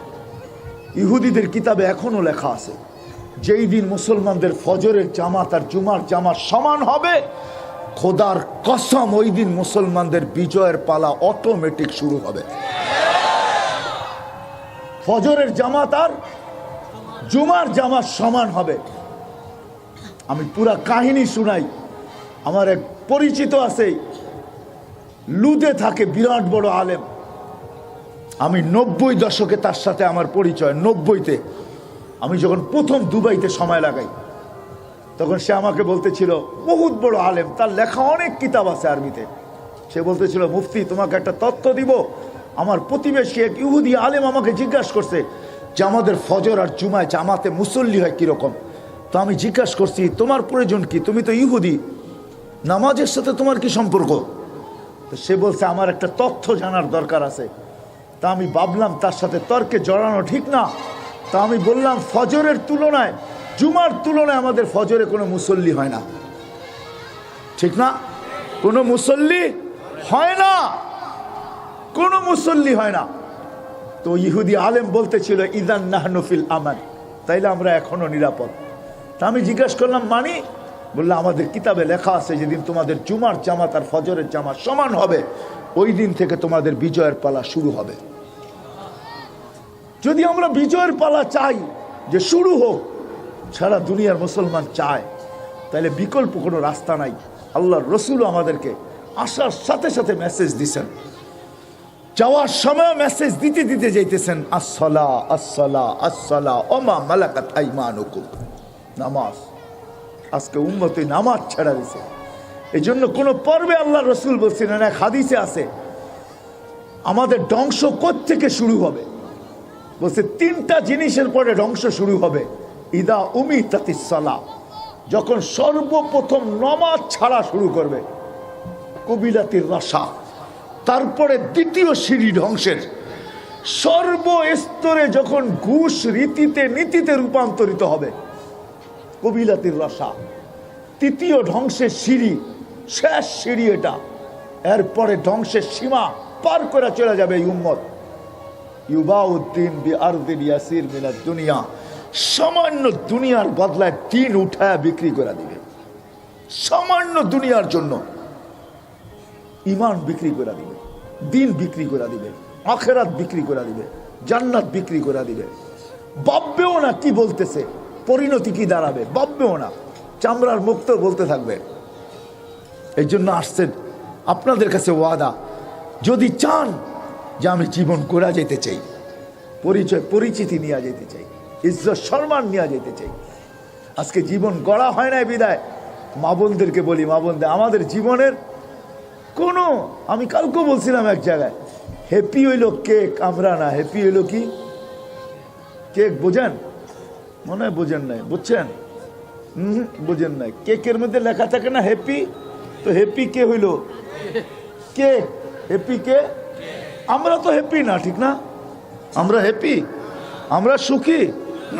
ইহুদিদের কিতাবে এখনো লেখা আছে, যেই দিন মুসলমানদের ফজরের জামাত আর জুমার জামাত সমান হবে, খোদার কসম ওই দিন মুসলমানদের বিজয়ের পালা অটোমেটিক শুরু হবে। ফজরের জামাত আর জুমার জামাত সমান হবে। আমি পুরা কাহিনী শুনাই। আমার এক পরিচিত আছে, লুদে থাকে, বিরাট বড় আলেম। আমি 90 দশকে তার সাথে আমার পরিচয়। 90-তে আমি যখন প্রথম দুবাইতে সময় লাগাই, তখন সে আমাকে বলতেছিল, বহুত বড় আলেম, তার লেখা অনেক কিতাব আছে আরবিতে। সে বলতেছিল, মুফতি তোমাকে একটা তথ্য দিব। আমার প্রতিবেশী এক ইহুদি আলেম আমাকে জিজ্ঞাসা করছে যে আমাদের ফজর আর জুমায় জামাতে মুসল্লি হয় কিরকম। তো আমি জিজ্ঞাসা করছি, তোমার প্রয়োজন কি? তুমি তো ইহুদি, নামাজের সাথে তোমার কি সম্পর্ক? তো সে বলছে, আমার একটা তথ্য জানার দরকার আছে। তা আমি ভাবলাম তার সাথে তর্কে জড়ানো ঠিক না। তা আমি বললাম, ফজরের তুলনায়, জুমার তুলনায় আমাদের ফজরে কোনো মুসল্লি হয় না, ঠিক না? কোনো মুসল্লি হয় না, কোনো মুসল্লি হয় না। তো ইহুদি আলেম বলতেছিল, ইদান নাহনু ফিল আমান, তাইলে আমরা এখনো নিরাপদ। তা আমি জিজ্ঞাসা করলাম, মানি? বললাম, আমাদের কিতাবে লেখা আছে যেদিন তোমাদের জুমার জামাত আর ফজরের জামাত সমান হবে, ওই দিন থেকে তোমাদের বিজয়ের পালা শুরু হবে। যদি আমরা বিজয়ের পালা চাই, যে শুরু হোক, সারা দুনিয়ার মুসলমান চায়, তাহলে বিকল্প কোনো রাস্তা নাই। আল্লাহর রসুলও আমাদেরকে আসার সাথে সাথে মেসেজ দিছেন, যাওয়ার সময় মেসেজ দিতে দিতে যাইতেছেন, আসসালা আসসালা আসসালা ওমা মালাকাত আইমানুকুম, নামাজ। আজকে উম্মতে নামাজ ছাড়া দিছে। এই জন্য কোনো পর্বে আল্লাহর রসুল বলছিলেন, এক হাদিসে আছে, আমাদের ধ্বংস কোত্থেকে শুরু হবে? বলছে 3টা জিনিসের পরে ধ্বংস শুরু হবে। ইদা উমিতাতিস সালাহ, যখন সর্বপ্রথম নামাজ ছাড়া শুরু করবে। কবিলাতির রাশা, তারপরে দ্বিতীয় সিঁড়ি ধ্বংসের। সর্বস্তরে যখন ঘুষ রীতিতে নীতিতে রূপান্তরিত হবে, কবিলাতির রাশা, তৃতীয় ধ্বংসের সিঁড়ি, শেষ সিঁড়ি এটা। এরপরে ধ্বংসের সীমা পার করে চলে যাবে এই উম্মত। ইউবাউদ্দিন বি আরদিন ইয়াসির মিনাদ দুনিয়া, সামান্য দুনিয়ার বদলায় দিন উঠায় বিক্রি করে দিবে। সামান্য দুনিয়ার জন্য ইমান বিক্রি করে দিবে, দিন বিক্রি করে দিবে, আখেরাত বিক্রি করে দিবে, জান্নাত বিক্রি করে দিবে। ভাববেও না কি বলতেছে, পরিণতি কি দাঁড়াবে, ভাববেও না। চামড়ার মুক্ত বলতে থাকবে। এই জন্য আসছেন আপনাদের কাছে ওয়াদা, যদি চান যে আমি জীবন গড়া যেতে চাই, পরিচয় পরিচিতি নিয়ে যেতে চাই, ইজ্জত সম্মান নিয়ে যেতে চাই। আজকে জীবন গড়া হয় নাই বিদায় মা বোনদেরকে বলি, মা বোনদের আমাদের জীবনের কোনো, আমি কালকে বলছিলাম এক জায়গায়, হ্যাপি হইল কেক, আমরা না হ্যাপি হইল কি কেক, বোঝেন? মনে হয় বোঝেন নাই, বুঝছেন? বোঝেন নাই। কেকের মধ্যে লেখা থাকে না হ্যাপি, তো হ্যাপি কে হইল কেক, হ্যাপি কে? আমরা তো হ্যাপি না, ঠিক না? আমরা হ্যাপি, আমরা সুখী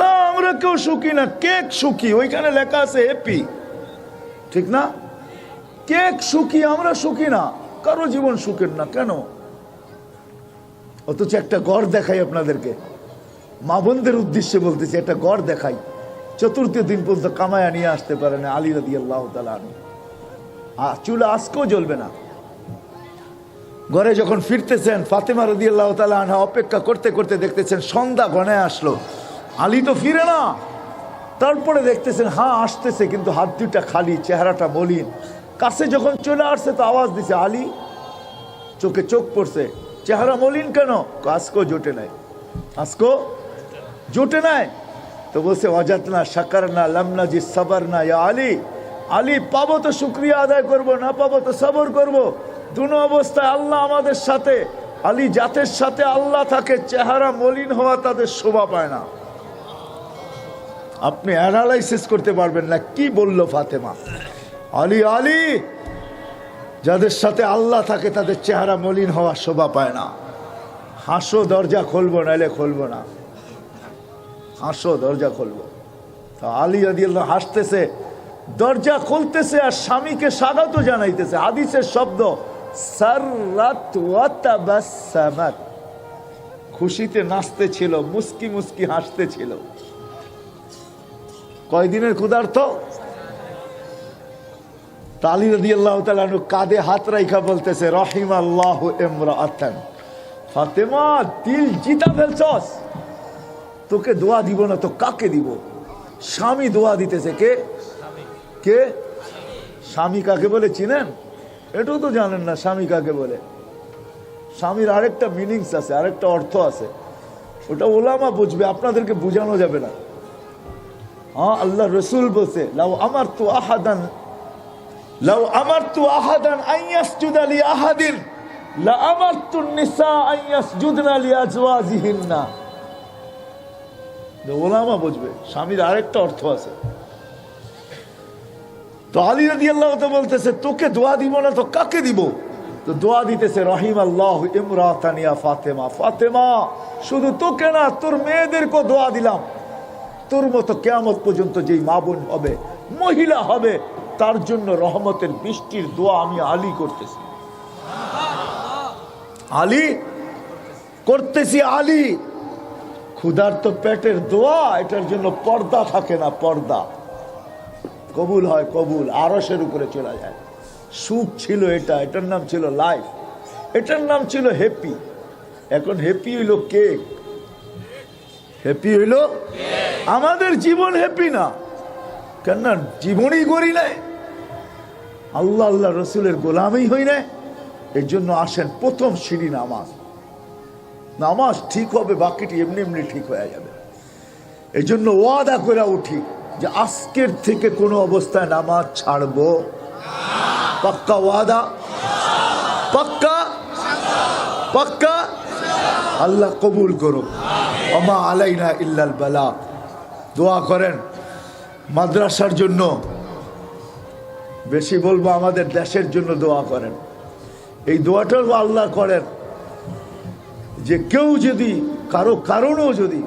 না, আমরা কেউ সুখী না, কেক সুখী, ওইখানে লেখা আছে হ্যাপি, ঠিক না? কেক সুখী, আমরা সুখী না, কারো জীবন সুখের না। কেন? অথচ একটা গড় দেখাই আপনাদেরকে, মা বোনদের উদ্দেশ্যে বলতেছি, একটা গড় দেখাই, চতুর্থ দিন পর্যন্ত কামায়া নিয়ে আসতে পারে না আলী রাদিয়াল্লাহু তাআলা আনহু, চুলা আজকেও জ্বলবে না। ঘরে যখন ফিরতেছেন ফাতেমা রাদিয়াল্লাহু তাআলা আনহা অপেক্ষা করতে করতে দেখতেছেন সন্ধ্যা ঘনায় আসলো, আলী তো ফিরে না। তারপরে দেখতেছেন হ্যাঁ আসতেছে, কিন্তু হাত দুটা খালি, চেহারাটা মলিন। কাছে যখন চলে আসছে তো আওয়াজ দিছে আলী, চোখে চোখ পড়ছে, চেহারা মলিন কেন? আজকো জোটে নাই, আজকো জোটে নাই। তো বলছে অজাতনা সাকার না লামনা জি সাবার না, ইয়া আলী, আলী পাবো তো শুক্রিয়া আদায় করব, না পাবো তো সবর করব। দুনো অবস্থায় আল্লাহ আমাদের সাথে। আলী জাতের সাথে আল্লাহ থাকে, চেহারা মলিন হওয়া তাদের শোভা পায় না। আপনি অ্যানালাইসিস করতে পারবেন না কি বললো ফাতেমা। আলী আলী, যাদের সাথে আল্লাহ থাকে তাদের চেহারা মলিন হওয়া শোভা পায় না। হাসো, দরজা খুলবো, নাইলে খুলবো না, হাসো, দরজা খুলবো। তো আলী রাদিয়াল্লাহু হাসতেছে, দরজা খুলতেছে আর স্বামীকে স্বাগত জানাইতেছে। হাদিসের শব্দ সাররাত ওয়া তাবাসসামাত, খুশিতে নাচতে ছিল, মুস্কি মুস্কি হাসতে ছিল। কয়দিনের ক্ষুধার্ত? আলী রাদিয়াল্লাহু তাআলা আনহু কাঁধে হাত রাইখা বলতেছে রাহিমাল্লাহু ইমরাআতান, ফাতেমা দিল জিতা ফেলছস, তোকে দোয়া দিব না তো কাকে দিব? স্বামী দোয়া দিতেছে। কে কে? স্বামী কাকে বলে চিনেন? এটাও তো জানেন না স্বামী কাকে বলে। স্বামীর আরেকটা মিনিংস আছে, আরেকটা অর্থ আছে, ওটা ওলামা বুঝবে, আপনাদেরকে বোঝানো যাবে না। হ্যাঁ, আল্লাহ রসুল বলছে লাউ আমারতু আহাদান আন ইয়াসজুদা লি আহাদিন লা আমারতু নিসা আন ইয়াসজুদনা লি আজওয়াজিহিন্না। ওলামা বুঝবে, স্বামীর আরেকটা অর্থ আছে। তো আলী রাদিয়াল্লাহু তাআলা বলতেছে তোকে দোয়া দিব না তো কাকে দিব? তো দোয়া দিতেছে রাহিমাল্লাহু ইমরাতান ইয়া ফাতেমা, ফাতেমা শুধু তোকে না তোর মেয়েদেরকে দোয়া দিলাম, তোর মতো কিয়ামত পর্যন্ত যেই মা বোন হবে, মহিলা হবে, তার জন্য রহমতের বৃষ্টির দোয়া আমি আলী করতেছি, আলী করতেছি। আলী ক্ষুধার্ত পেটের দোয়া, এটার জন্য পর্দা থাকে না, পর্দা কবুল হয়, কবুল আরশের উপরে চলে যায়। সুখ ছিল এটা, এটার নাম ছিল লাইফ, এটার নাম ছিল হ্যাপি। এখন হ্যাপি হইল কেক, হ্যাপি হইল আমাদের জীবন হ্যাপি না। কেন? জীবনই করি নাই, আল্লাহ আল্লাহ রসুলের গোলামই হই নাই। এই জন্য আসেন প্রথম সিঁড়ি নামাজ। নামাজ ঠিক হবে, বাকিটি এমনি এমনি ঠিক হয়ে যাবে। এই জন্য ওয়াদা করে উঠি যে আজকের থেকে কোনো অবস্থায় নামাজ ছাড়বো। পাক্কা ওয়াদা, পাক্কা পাক্কা। আল্লাহ কবুল করুক। ওমা আলাইনা ইল্লাল বালাগ। দোয়া করেন মাদ্রাসার জন্য, বেশি বলবো আমাদের দেশের জন্য দোয়া করেন। এই দোয়াটাও আল্লাহ করেন যে কেউ যদি কারো কারণেও যদি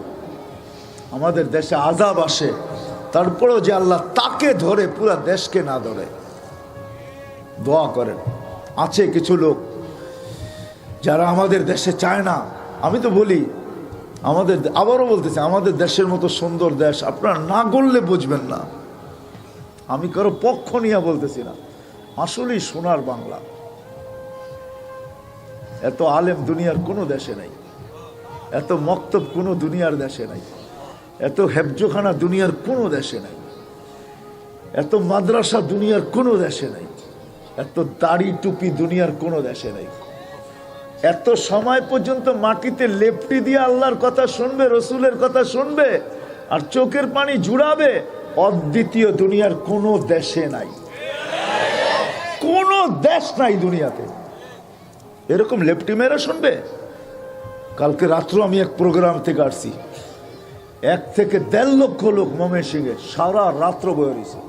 আমাদের দেশে আযাব আসে, তারপরেও যে আল্লাহ তাকে ধরে, পুরা দেশকে না ধরে। দোয়া করেন। আছে কিছু লোক যারা আমাদের দেশে চায় না। আমি তো বলি আমাদের, আবারও বলতেছি, আমাদের দেশের মতো সুন্দর দেশ আপনারা না গড়লে বুঝবেন না। আমি কারো পক্ষ নিয়ে বলতেছি না, আসলেই সোনার বাংলা। এত আলেম দুনিয়ার কোনো দেশে নাই, এত মক্তব কোনো দুনিয়ার দেশে নাই, এত হেফজোখানা দুনিয়ার কোনো দেশে নাই, এত মাদ্রাসা দুনিয়ার কোনো দেশে নাই, এত দাড়ি টুপি দুনিয়ার কোনো দেশে নাই। এত সময় পর্যন্ত মাটিতে লেপটি দিয়ে আল্লাহর কথা শুনবে, রসুলের কথা শুনবে আর চোখের পানি জুড়াবে, অদ্বিতীয় দুনিয়ার কোনো দেশে নাই, কোনো দেশ নাই দুনিয়াতে এরকম লেপটি মেরে শুনবে। কালকে রাত্র আমি এক প্রোগ্রাম থেকে আসছি, 1 থেকে 1.5 লক্ষ লোক ময়মনসিংহে সারা রাত্র বয়ে রয়েছে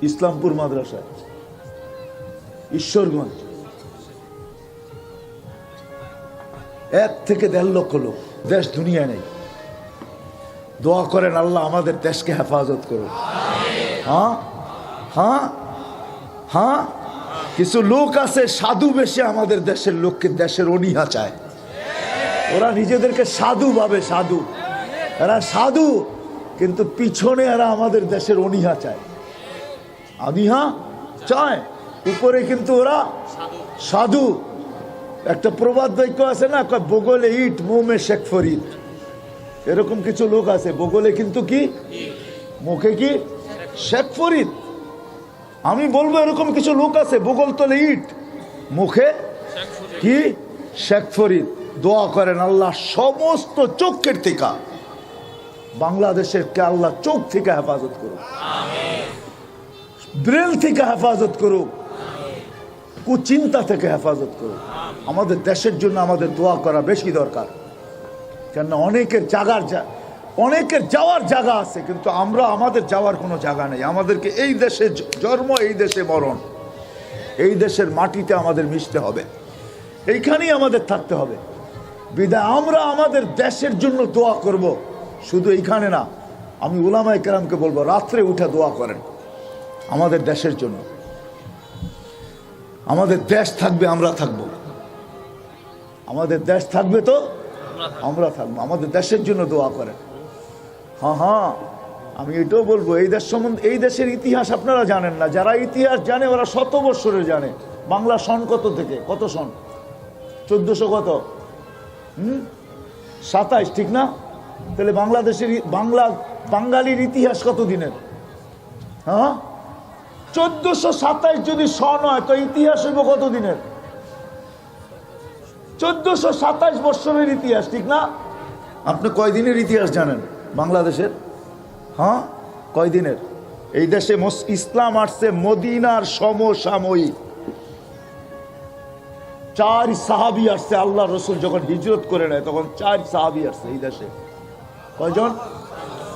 ইসলামপুর মাদ্রাসায়, ঈশ্বরগঞ্জ, 1 থেকে 1.5 লক্ষ লোক। দেশ দুনিয়া নেই। দোয়া করেন আল্লাহ আমাদের দেশকে হেফাজত করুন। হ্যাঁ হ্যাঁ হ্যাঁ, কিছু লোক আছে সাধু বেশে আমাদের দেশের লোককে দেশের অনীহা চায়। ওরা নিজেদেরকে সাধু ভাবে, সাধু, এরা সাধু, কিন্তু পিছনে এরা আমাদের দেশের অনীহা চায়, অনীহা চায়, উপরে কিন্তু ওরা সাধু। একটা প্রবাদ বাক্য আছে না, বগলে ইট মুমে শেখ ফরিদ, এরকম কিছু লোক আছে, বগলে কিন্তু কি মুখে কি শেখ ফরিদ। আমি বলবো এরকম কিছু লোক আছে, বগল তলে ইট মুখে কি শেখ ফরিদ। দোয়া করেন আল্লাহ সমস্ত চোখের থেকে বাংলাদেশের কে আল্লাহ চোখ থেকে হেফাজত করুক, ব্রেল থেকে হেফাজত করুক, কুচিন্তা থেকে হেফাজত করুক। আমাদের দেশের জন্য আমাদের দোয়া করা বেশি দরকার, কেননা অনেকের যাওয়ার জায়গা আছে, কিন্তু আমরা আমাদের যাওয়ার কোনো জায়গা নেই। আমাদেরকে এই দেশে জন্ম, এই দেশে মরণ, এই দেশের মাটিতে আমাদের মিশতে হবে, এইখানেই আমাদের থাকতে হবে। বিদায় আমরা আমাদের দেশের জন্য দোয়া করব, শুধু এইখানে না। আমি উলামায়ে কেরামকে বলবো রাত্রে উঠে দোয়া করেন আমাদের দেশের জন্য। আমাদের দেশ থাকবে, আমরা থাকবো, আমাদের দেশ থাকবে তো আমরা থাকবো, আমাদের দেশের জন্য দোয়া করেন। হ্যাঁ হ্যাঁ, আমি এটাও বলবো এই দেশ সম্বন্ধে, এই দেশের ইতিহাস আপনারা জানেন না, যারা ইতিহাস জানে ওরা 100 বৎসরের জানে। বাংলা সন কত থেকে কত সন? 1400 কত? 27, ঠিক না? তাহলে বাংলাদেশের বাঙালির ইতিহাস কত দিনের? হ্যাঁ, 1427 যদি সন হয় তো ইতিহাস হইব কত দিনের? 1427 বৎসরের ইতিহাস, ঠিক না? আপনি কয়দিনের ইতিহাস জানেন বাংলাদেশের? হ্যাঁ, কয়দিনের? এই দেশে ইসলাম আসছে মদিনার সমসাময়িক। 4 সাহাবী আসছে, আল্লাহ রসুল যখন হিজরত করে নেয় তখন 4 সাহাবী আসছে এই দেশে। কয়জন?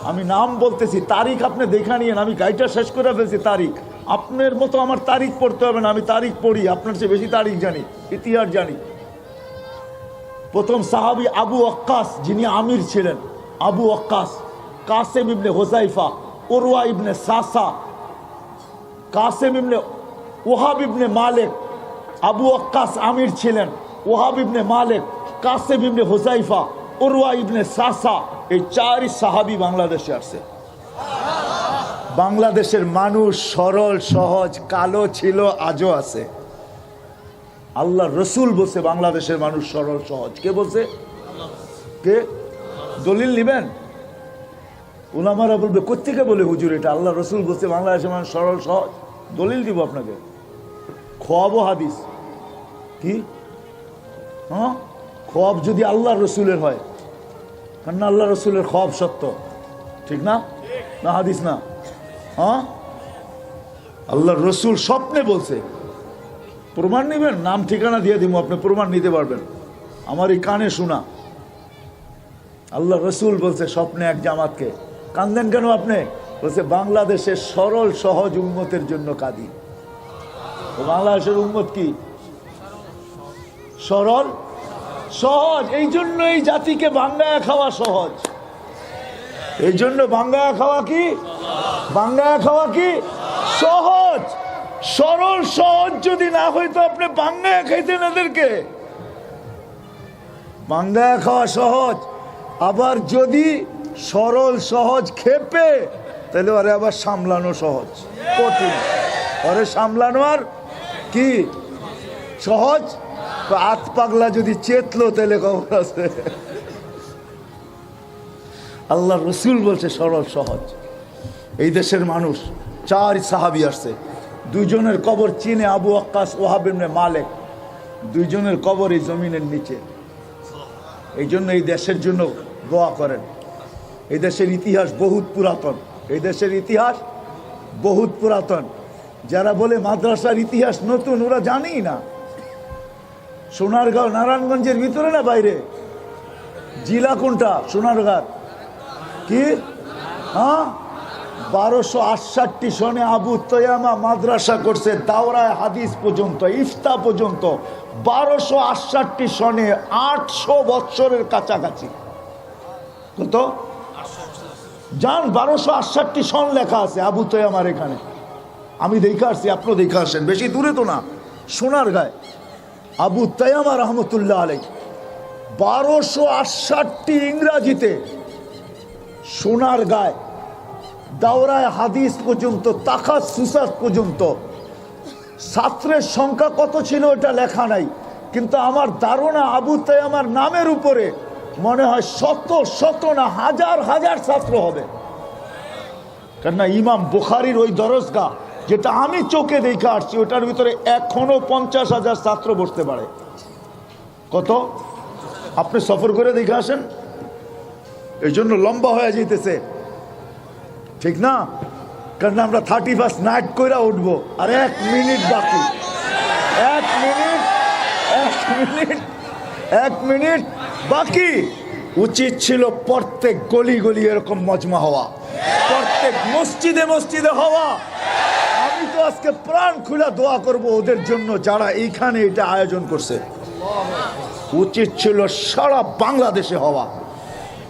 আমি নাম বলতেছি, তারিখ আপনি দেখা নিয়েন, আমি গাইটা শেষ করে ফেলছি। তারিখ আপনার মতো আমার তারিখ পড়তে হবে না, আমি তারিখ পড়ি, আপনার চেয়ে বেশি তারিখ জানি, ইতিহাস জানি। প্রথম সাহাবী আবু ওয়াক্কাস, যিনি আমির ছিলেন, আবু ওয়াক্কাস, কাসেম ইবনে হুযাইফা, উরওয়া ইবনে সাসা, কাসেম ইবনে ওহাব ইবনে মালিক। আবু ওয়াক্কাস আমির ছিলেন, ওহাব ইবনে মালিক, কাসেম ইবনে হুযাইফা, উরওয়া ইবনে সাসা, এই 4 সাহাবী বাংলাদেশে আসছে। বাংলাদেশের মানুষ সরল সহজ, কালো ছিল, আজও আছে। আল্লাহ রসুল বলছে বাংলাদেশের মানুষ সরল সহজ। কে বলছে? কে? দলিল নিবেন? উলামারা বলবে কোত্থেকে বলে হুজুর এটা? আল্লাহ রসুল বলছে বাংলাদেশের মানুষ সরল সহজ, দলিল দিব আপনাকে, খোয়াবো হাদিস। কি? হ্যাঁ, খোয়াব যদি আল্লাহ রসুলের হয়, কারণ আল্লাহ রসুলের খোয়াব সত্য, ঠিক না? না হাদিস না? হ্যাঁ, আল্লাহ রসুল স্বপ্নে বলছে। প্রমাণ নেবেন? নাম ঠিকানা দিয়ে দিব, আপনি প্রমাণ নিতে পারবেন। আমার এই কানে শোনা, আল্লাহ রসুল বলছে স্বপ্নে এক জামাতকে। কান্দেন কেন আপনি? বলছে বাংলাদেশের সরল সহজ উম্মতের জন্য কাঁদি। বাংলাদেশের উম্মত কি? সরল সহজ, এই জন্য এই জাতিকে ভাঙ্গায়া খাওয়া সহজ। এই জন্য ভাঙ্গায়া খাওয়া কি? ভাঙ্গায়া খাওয়া কি? সহজ। সরল সহজ যদি না হইতো আপনি ভাঙ্গায়া খাইতেন এদেরকে। ভাঙ্গায়া খাওয়া সহজ, আবার যদি সরল সহজ খেপে তাহলে ওরে আবার সামলানো সহজ, কঠিন। ওরে সামলানো আর কি সহজ? হাত পাগলা যদি চেতলো তাহলে খবর আছে। আল্লাহ রসুল বলছে সরল সহজ। এই দেশের মানুষ 4 সাহাবী আসছে, 2 জনের কবর চীনে, আবু ওয়াক্কাস, ওয়াহাব ইবনে মালিক, 2 জনের কবর এই জমিনের নিচে। এই জন্য এই দেশের জন্য দোয়া করেন। এই দেশের ইতিহাস বহুত পুরাতন, এই দেশের ইতিহাস বহুত পুরাতন। যারা বলে মাদ্রাসার ইতিহাস নতুন, ওরা জানেই না। সোনারগাঁও নারায়ণগঞ্জের ভিতরে না বাইরে? জেলা কোনটা? সোনারগাঁ। কি? হ্যাঁ, 1268 সনে আবু তৈয়ামা মাদ্রাসা করছে, দাওরায় হাদিস পর্যন্ত, ইফতা পর্যন্ত। 1268 সনে, 800 বৎসরের কাছাকাছি। কত জান? 1268 সন লেখা আছে আবু তৈয়ামার এখানে। আমি দেখে আসছি, আপনিও দেখে আসেন, বেশি দূরে তো না, সোনারগাঁয়। আবু তৈয়ামা রহমতুল্লাহ আলাই 1268 ইংরাজিতে সোনারগাঁয় দাওরায় হাদিস পর্যন্ত, তাখাসুসাত পর্যন্ত। ছাত্রের সংখ্যা কত ছিল এটা লেখা নাই, কিন্তু আমার ধারণা আবু তৈয়ামার নামের উপরে মনে হয় শত শত না হাজার হাজার ছাত্র হবে। কেননা ইমাম বুখারীর ওই দরজগা যেটা আমি চোখে দেখে আসছি, ওটার ভিতরে এখনো 50,000 ছাত্র বসতে পারে। কত? আপনি সফর করে দেখে আসেন। এই জন্য লম্বা হয়ে যেতেছে, ঠিক না? কারণ আমরা 31 নাইট করে উঠবো, আর 1 মিনিট বাকি। 1 মিনিট বাকি। উচিত ছিল প্রত্যেক গলি গলি এরকম মজমা হওয়া, প্রত্যেক মসজিদে মসজিদে হওয়া। আমি তো আজকে প্রাণ খুলে দোয়া করব ওদের জন্য যারা এইখানে এটা আয়োজন করছে। উচিত ছিল সারা বাংলাদেশে হওয়া,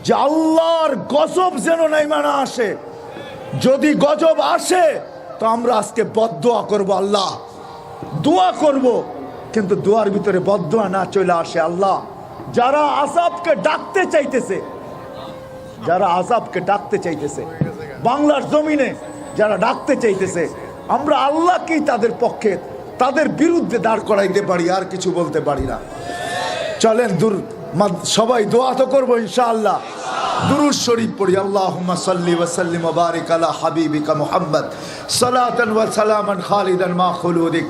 যে আল্লাহর গজব যেন নাইমা না আসে। যদি গজব আসে তো আমরা আজকে বদদোয়া করব, আল্লাহ দোয়া করব, কিন্তু দোয়ার ভিতরে বদদোয়া না চলে আসে। আল্লাহ যারা আযাবকে ডাকতে চাইতেছে, যারা আযাবকে ডাকতে চাইতেছে, বাংলার জমিনে যারা ডাকতে চাইতেছে, আমরা আল্লাহকেই তাদের পক্ষে, তাদের বিরুদ্ধে দাঁড় করাইতে পারি, আর কিছু বলতে পারি না। চলেন সবাই দোয়া তো করবো ইনশাআল্লাহ। দুরূদ শরীফ পড়ি। আল্লাহুম্মা সাল্লি ওয়া সাল্লিম ওয়া বারিক আলা হাবিবিকা মুহাম্মদ সালাতান ওয়া সালামান খালিদান মা খুলুদিক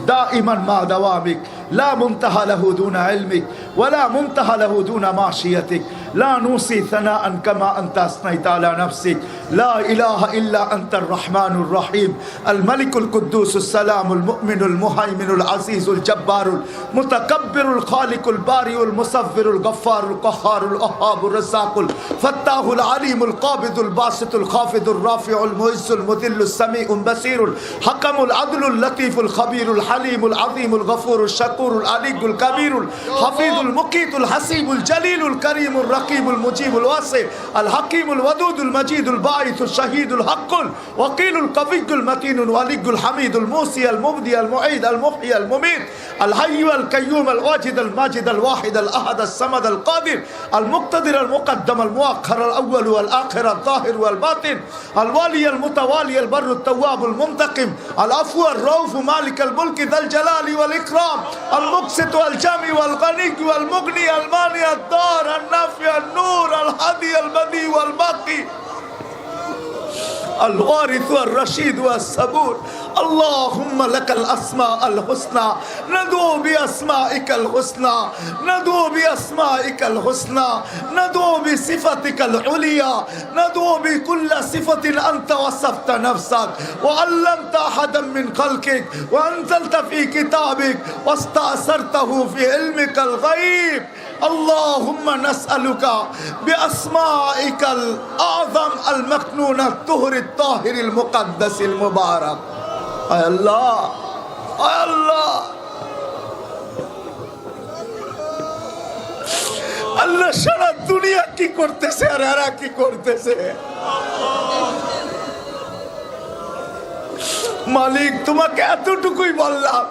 দাইমান মা দাওয়ামিক লা মুনতাহা লাহু দুনা ইলমিক ওয়া লা মুনতাহা লাহু দুনা মাশিয়াতিক لا نوصي ثناء كما أنت أثنيت على نفسك لا إله إلا أنت الرحمن الرحيم الملك القدوس السلام المؤمن المهيمن العزيز الجبار المتكبر الخالق البارئ المصور الغفار القهار الوهاب الرزاق الفتاح العليم القابض الباسط الخافض الرافع المعز المذل السميع البصير الحكم العدل اللطيف الخبير الحليم العظيم الغفور الشكور العلي الكبير الحفيظ المقيت الحسيب الجليل الكريم الرقيب المجيب الواسع الحكيم الودود المجيد الباعث الشهيد الحق الوكيل القوي المتين الولي الحميد الموصي المبدي المعيد المحيي المميت الحي القيوم الواجد الماجد الواحد الأحد الصمد القادر المقتدر المقدم المؤخر الأول والآخر الظاهر والباطن الوالي المتوالي البر التواب المنتقم العفو الرؤوف مالك الملك ذا الجلال والإكرام المقسط والجامع والغني والمغني المانع الدار النافع النور الهادي البديع والباقي الوارث والرشيد والصبور اللهم لك الأسماء الحسنى ندعو بأسمائك الحسنى ندعو بأسمائك الحسنى ندعو بصفتك العليا ندعو بكل صفة أنت وصفت نفسك وعلمت أحدا من خلقك وأنزلت في كتابك واستأثرته في علمك الغيب اللهم نسألك بأسمائك الأعظم المكنونة الطهر الطاهر المقدس المبارك আয় আল্লাহ আয় আল্লাহ আল্লাহ সারা দুনিয়া কি করতেছে আর এরা কি করতেছে মালিক তোমাকে এতটুকুই বললাম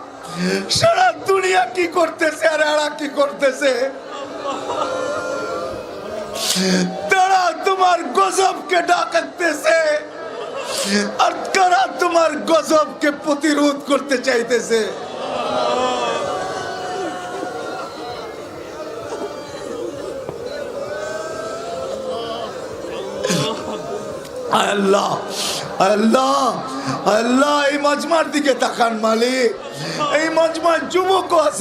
সারা দুনিয়া কি করতেছে আর এরা কি করতেছে তারা তোমার গজবকে ডাকতেছে আর কারা তোমার গজবকে প্রতিরোধ করতে চাইতেছে আল্লাহ আল্লাহ আল্লাহ এই মজমার দিকে তাকান মালিক, এই মজমার যুবক আছে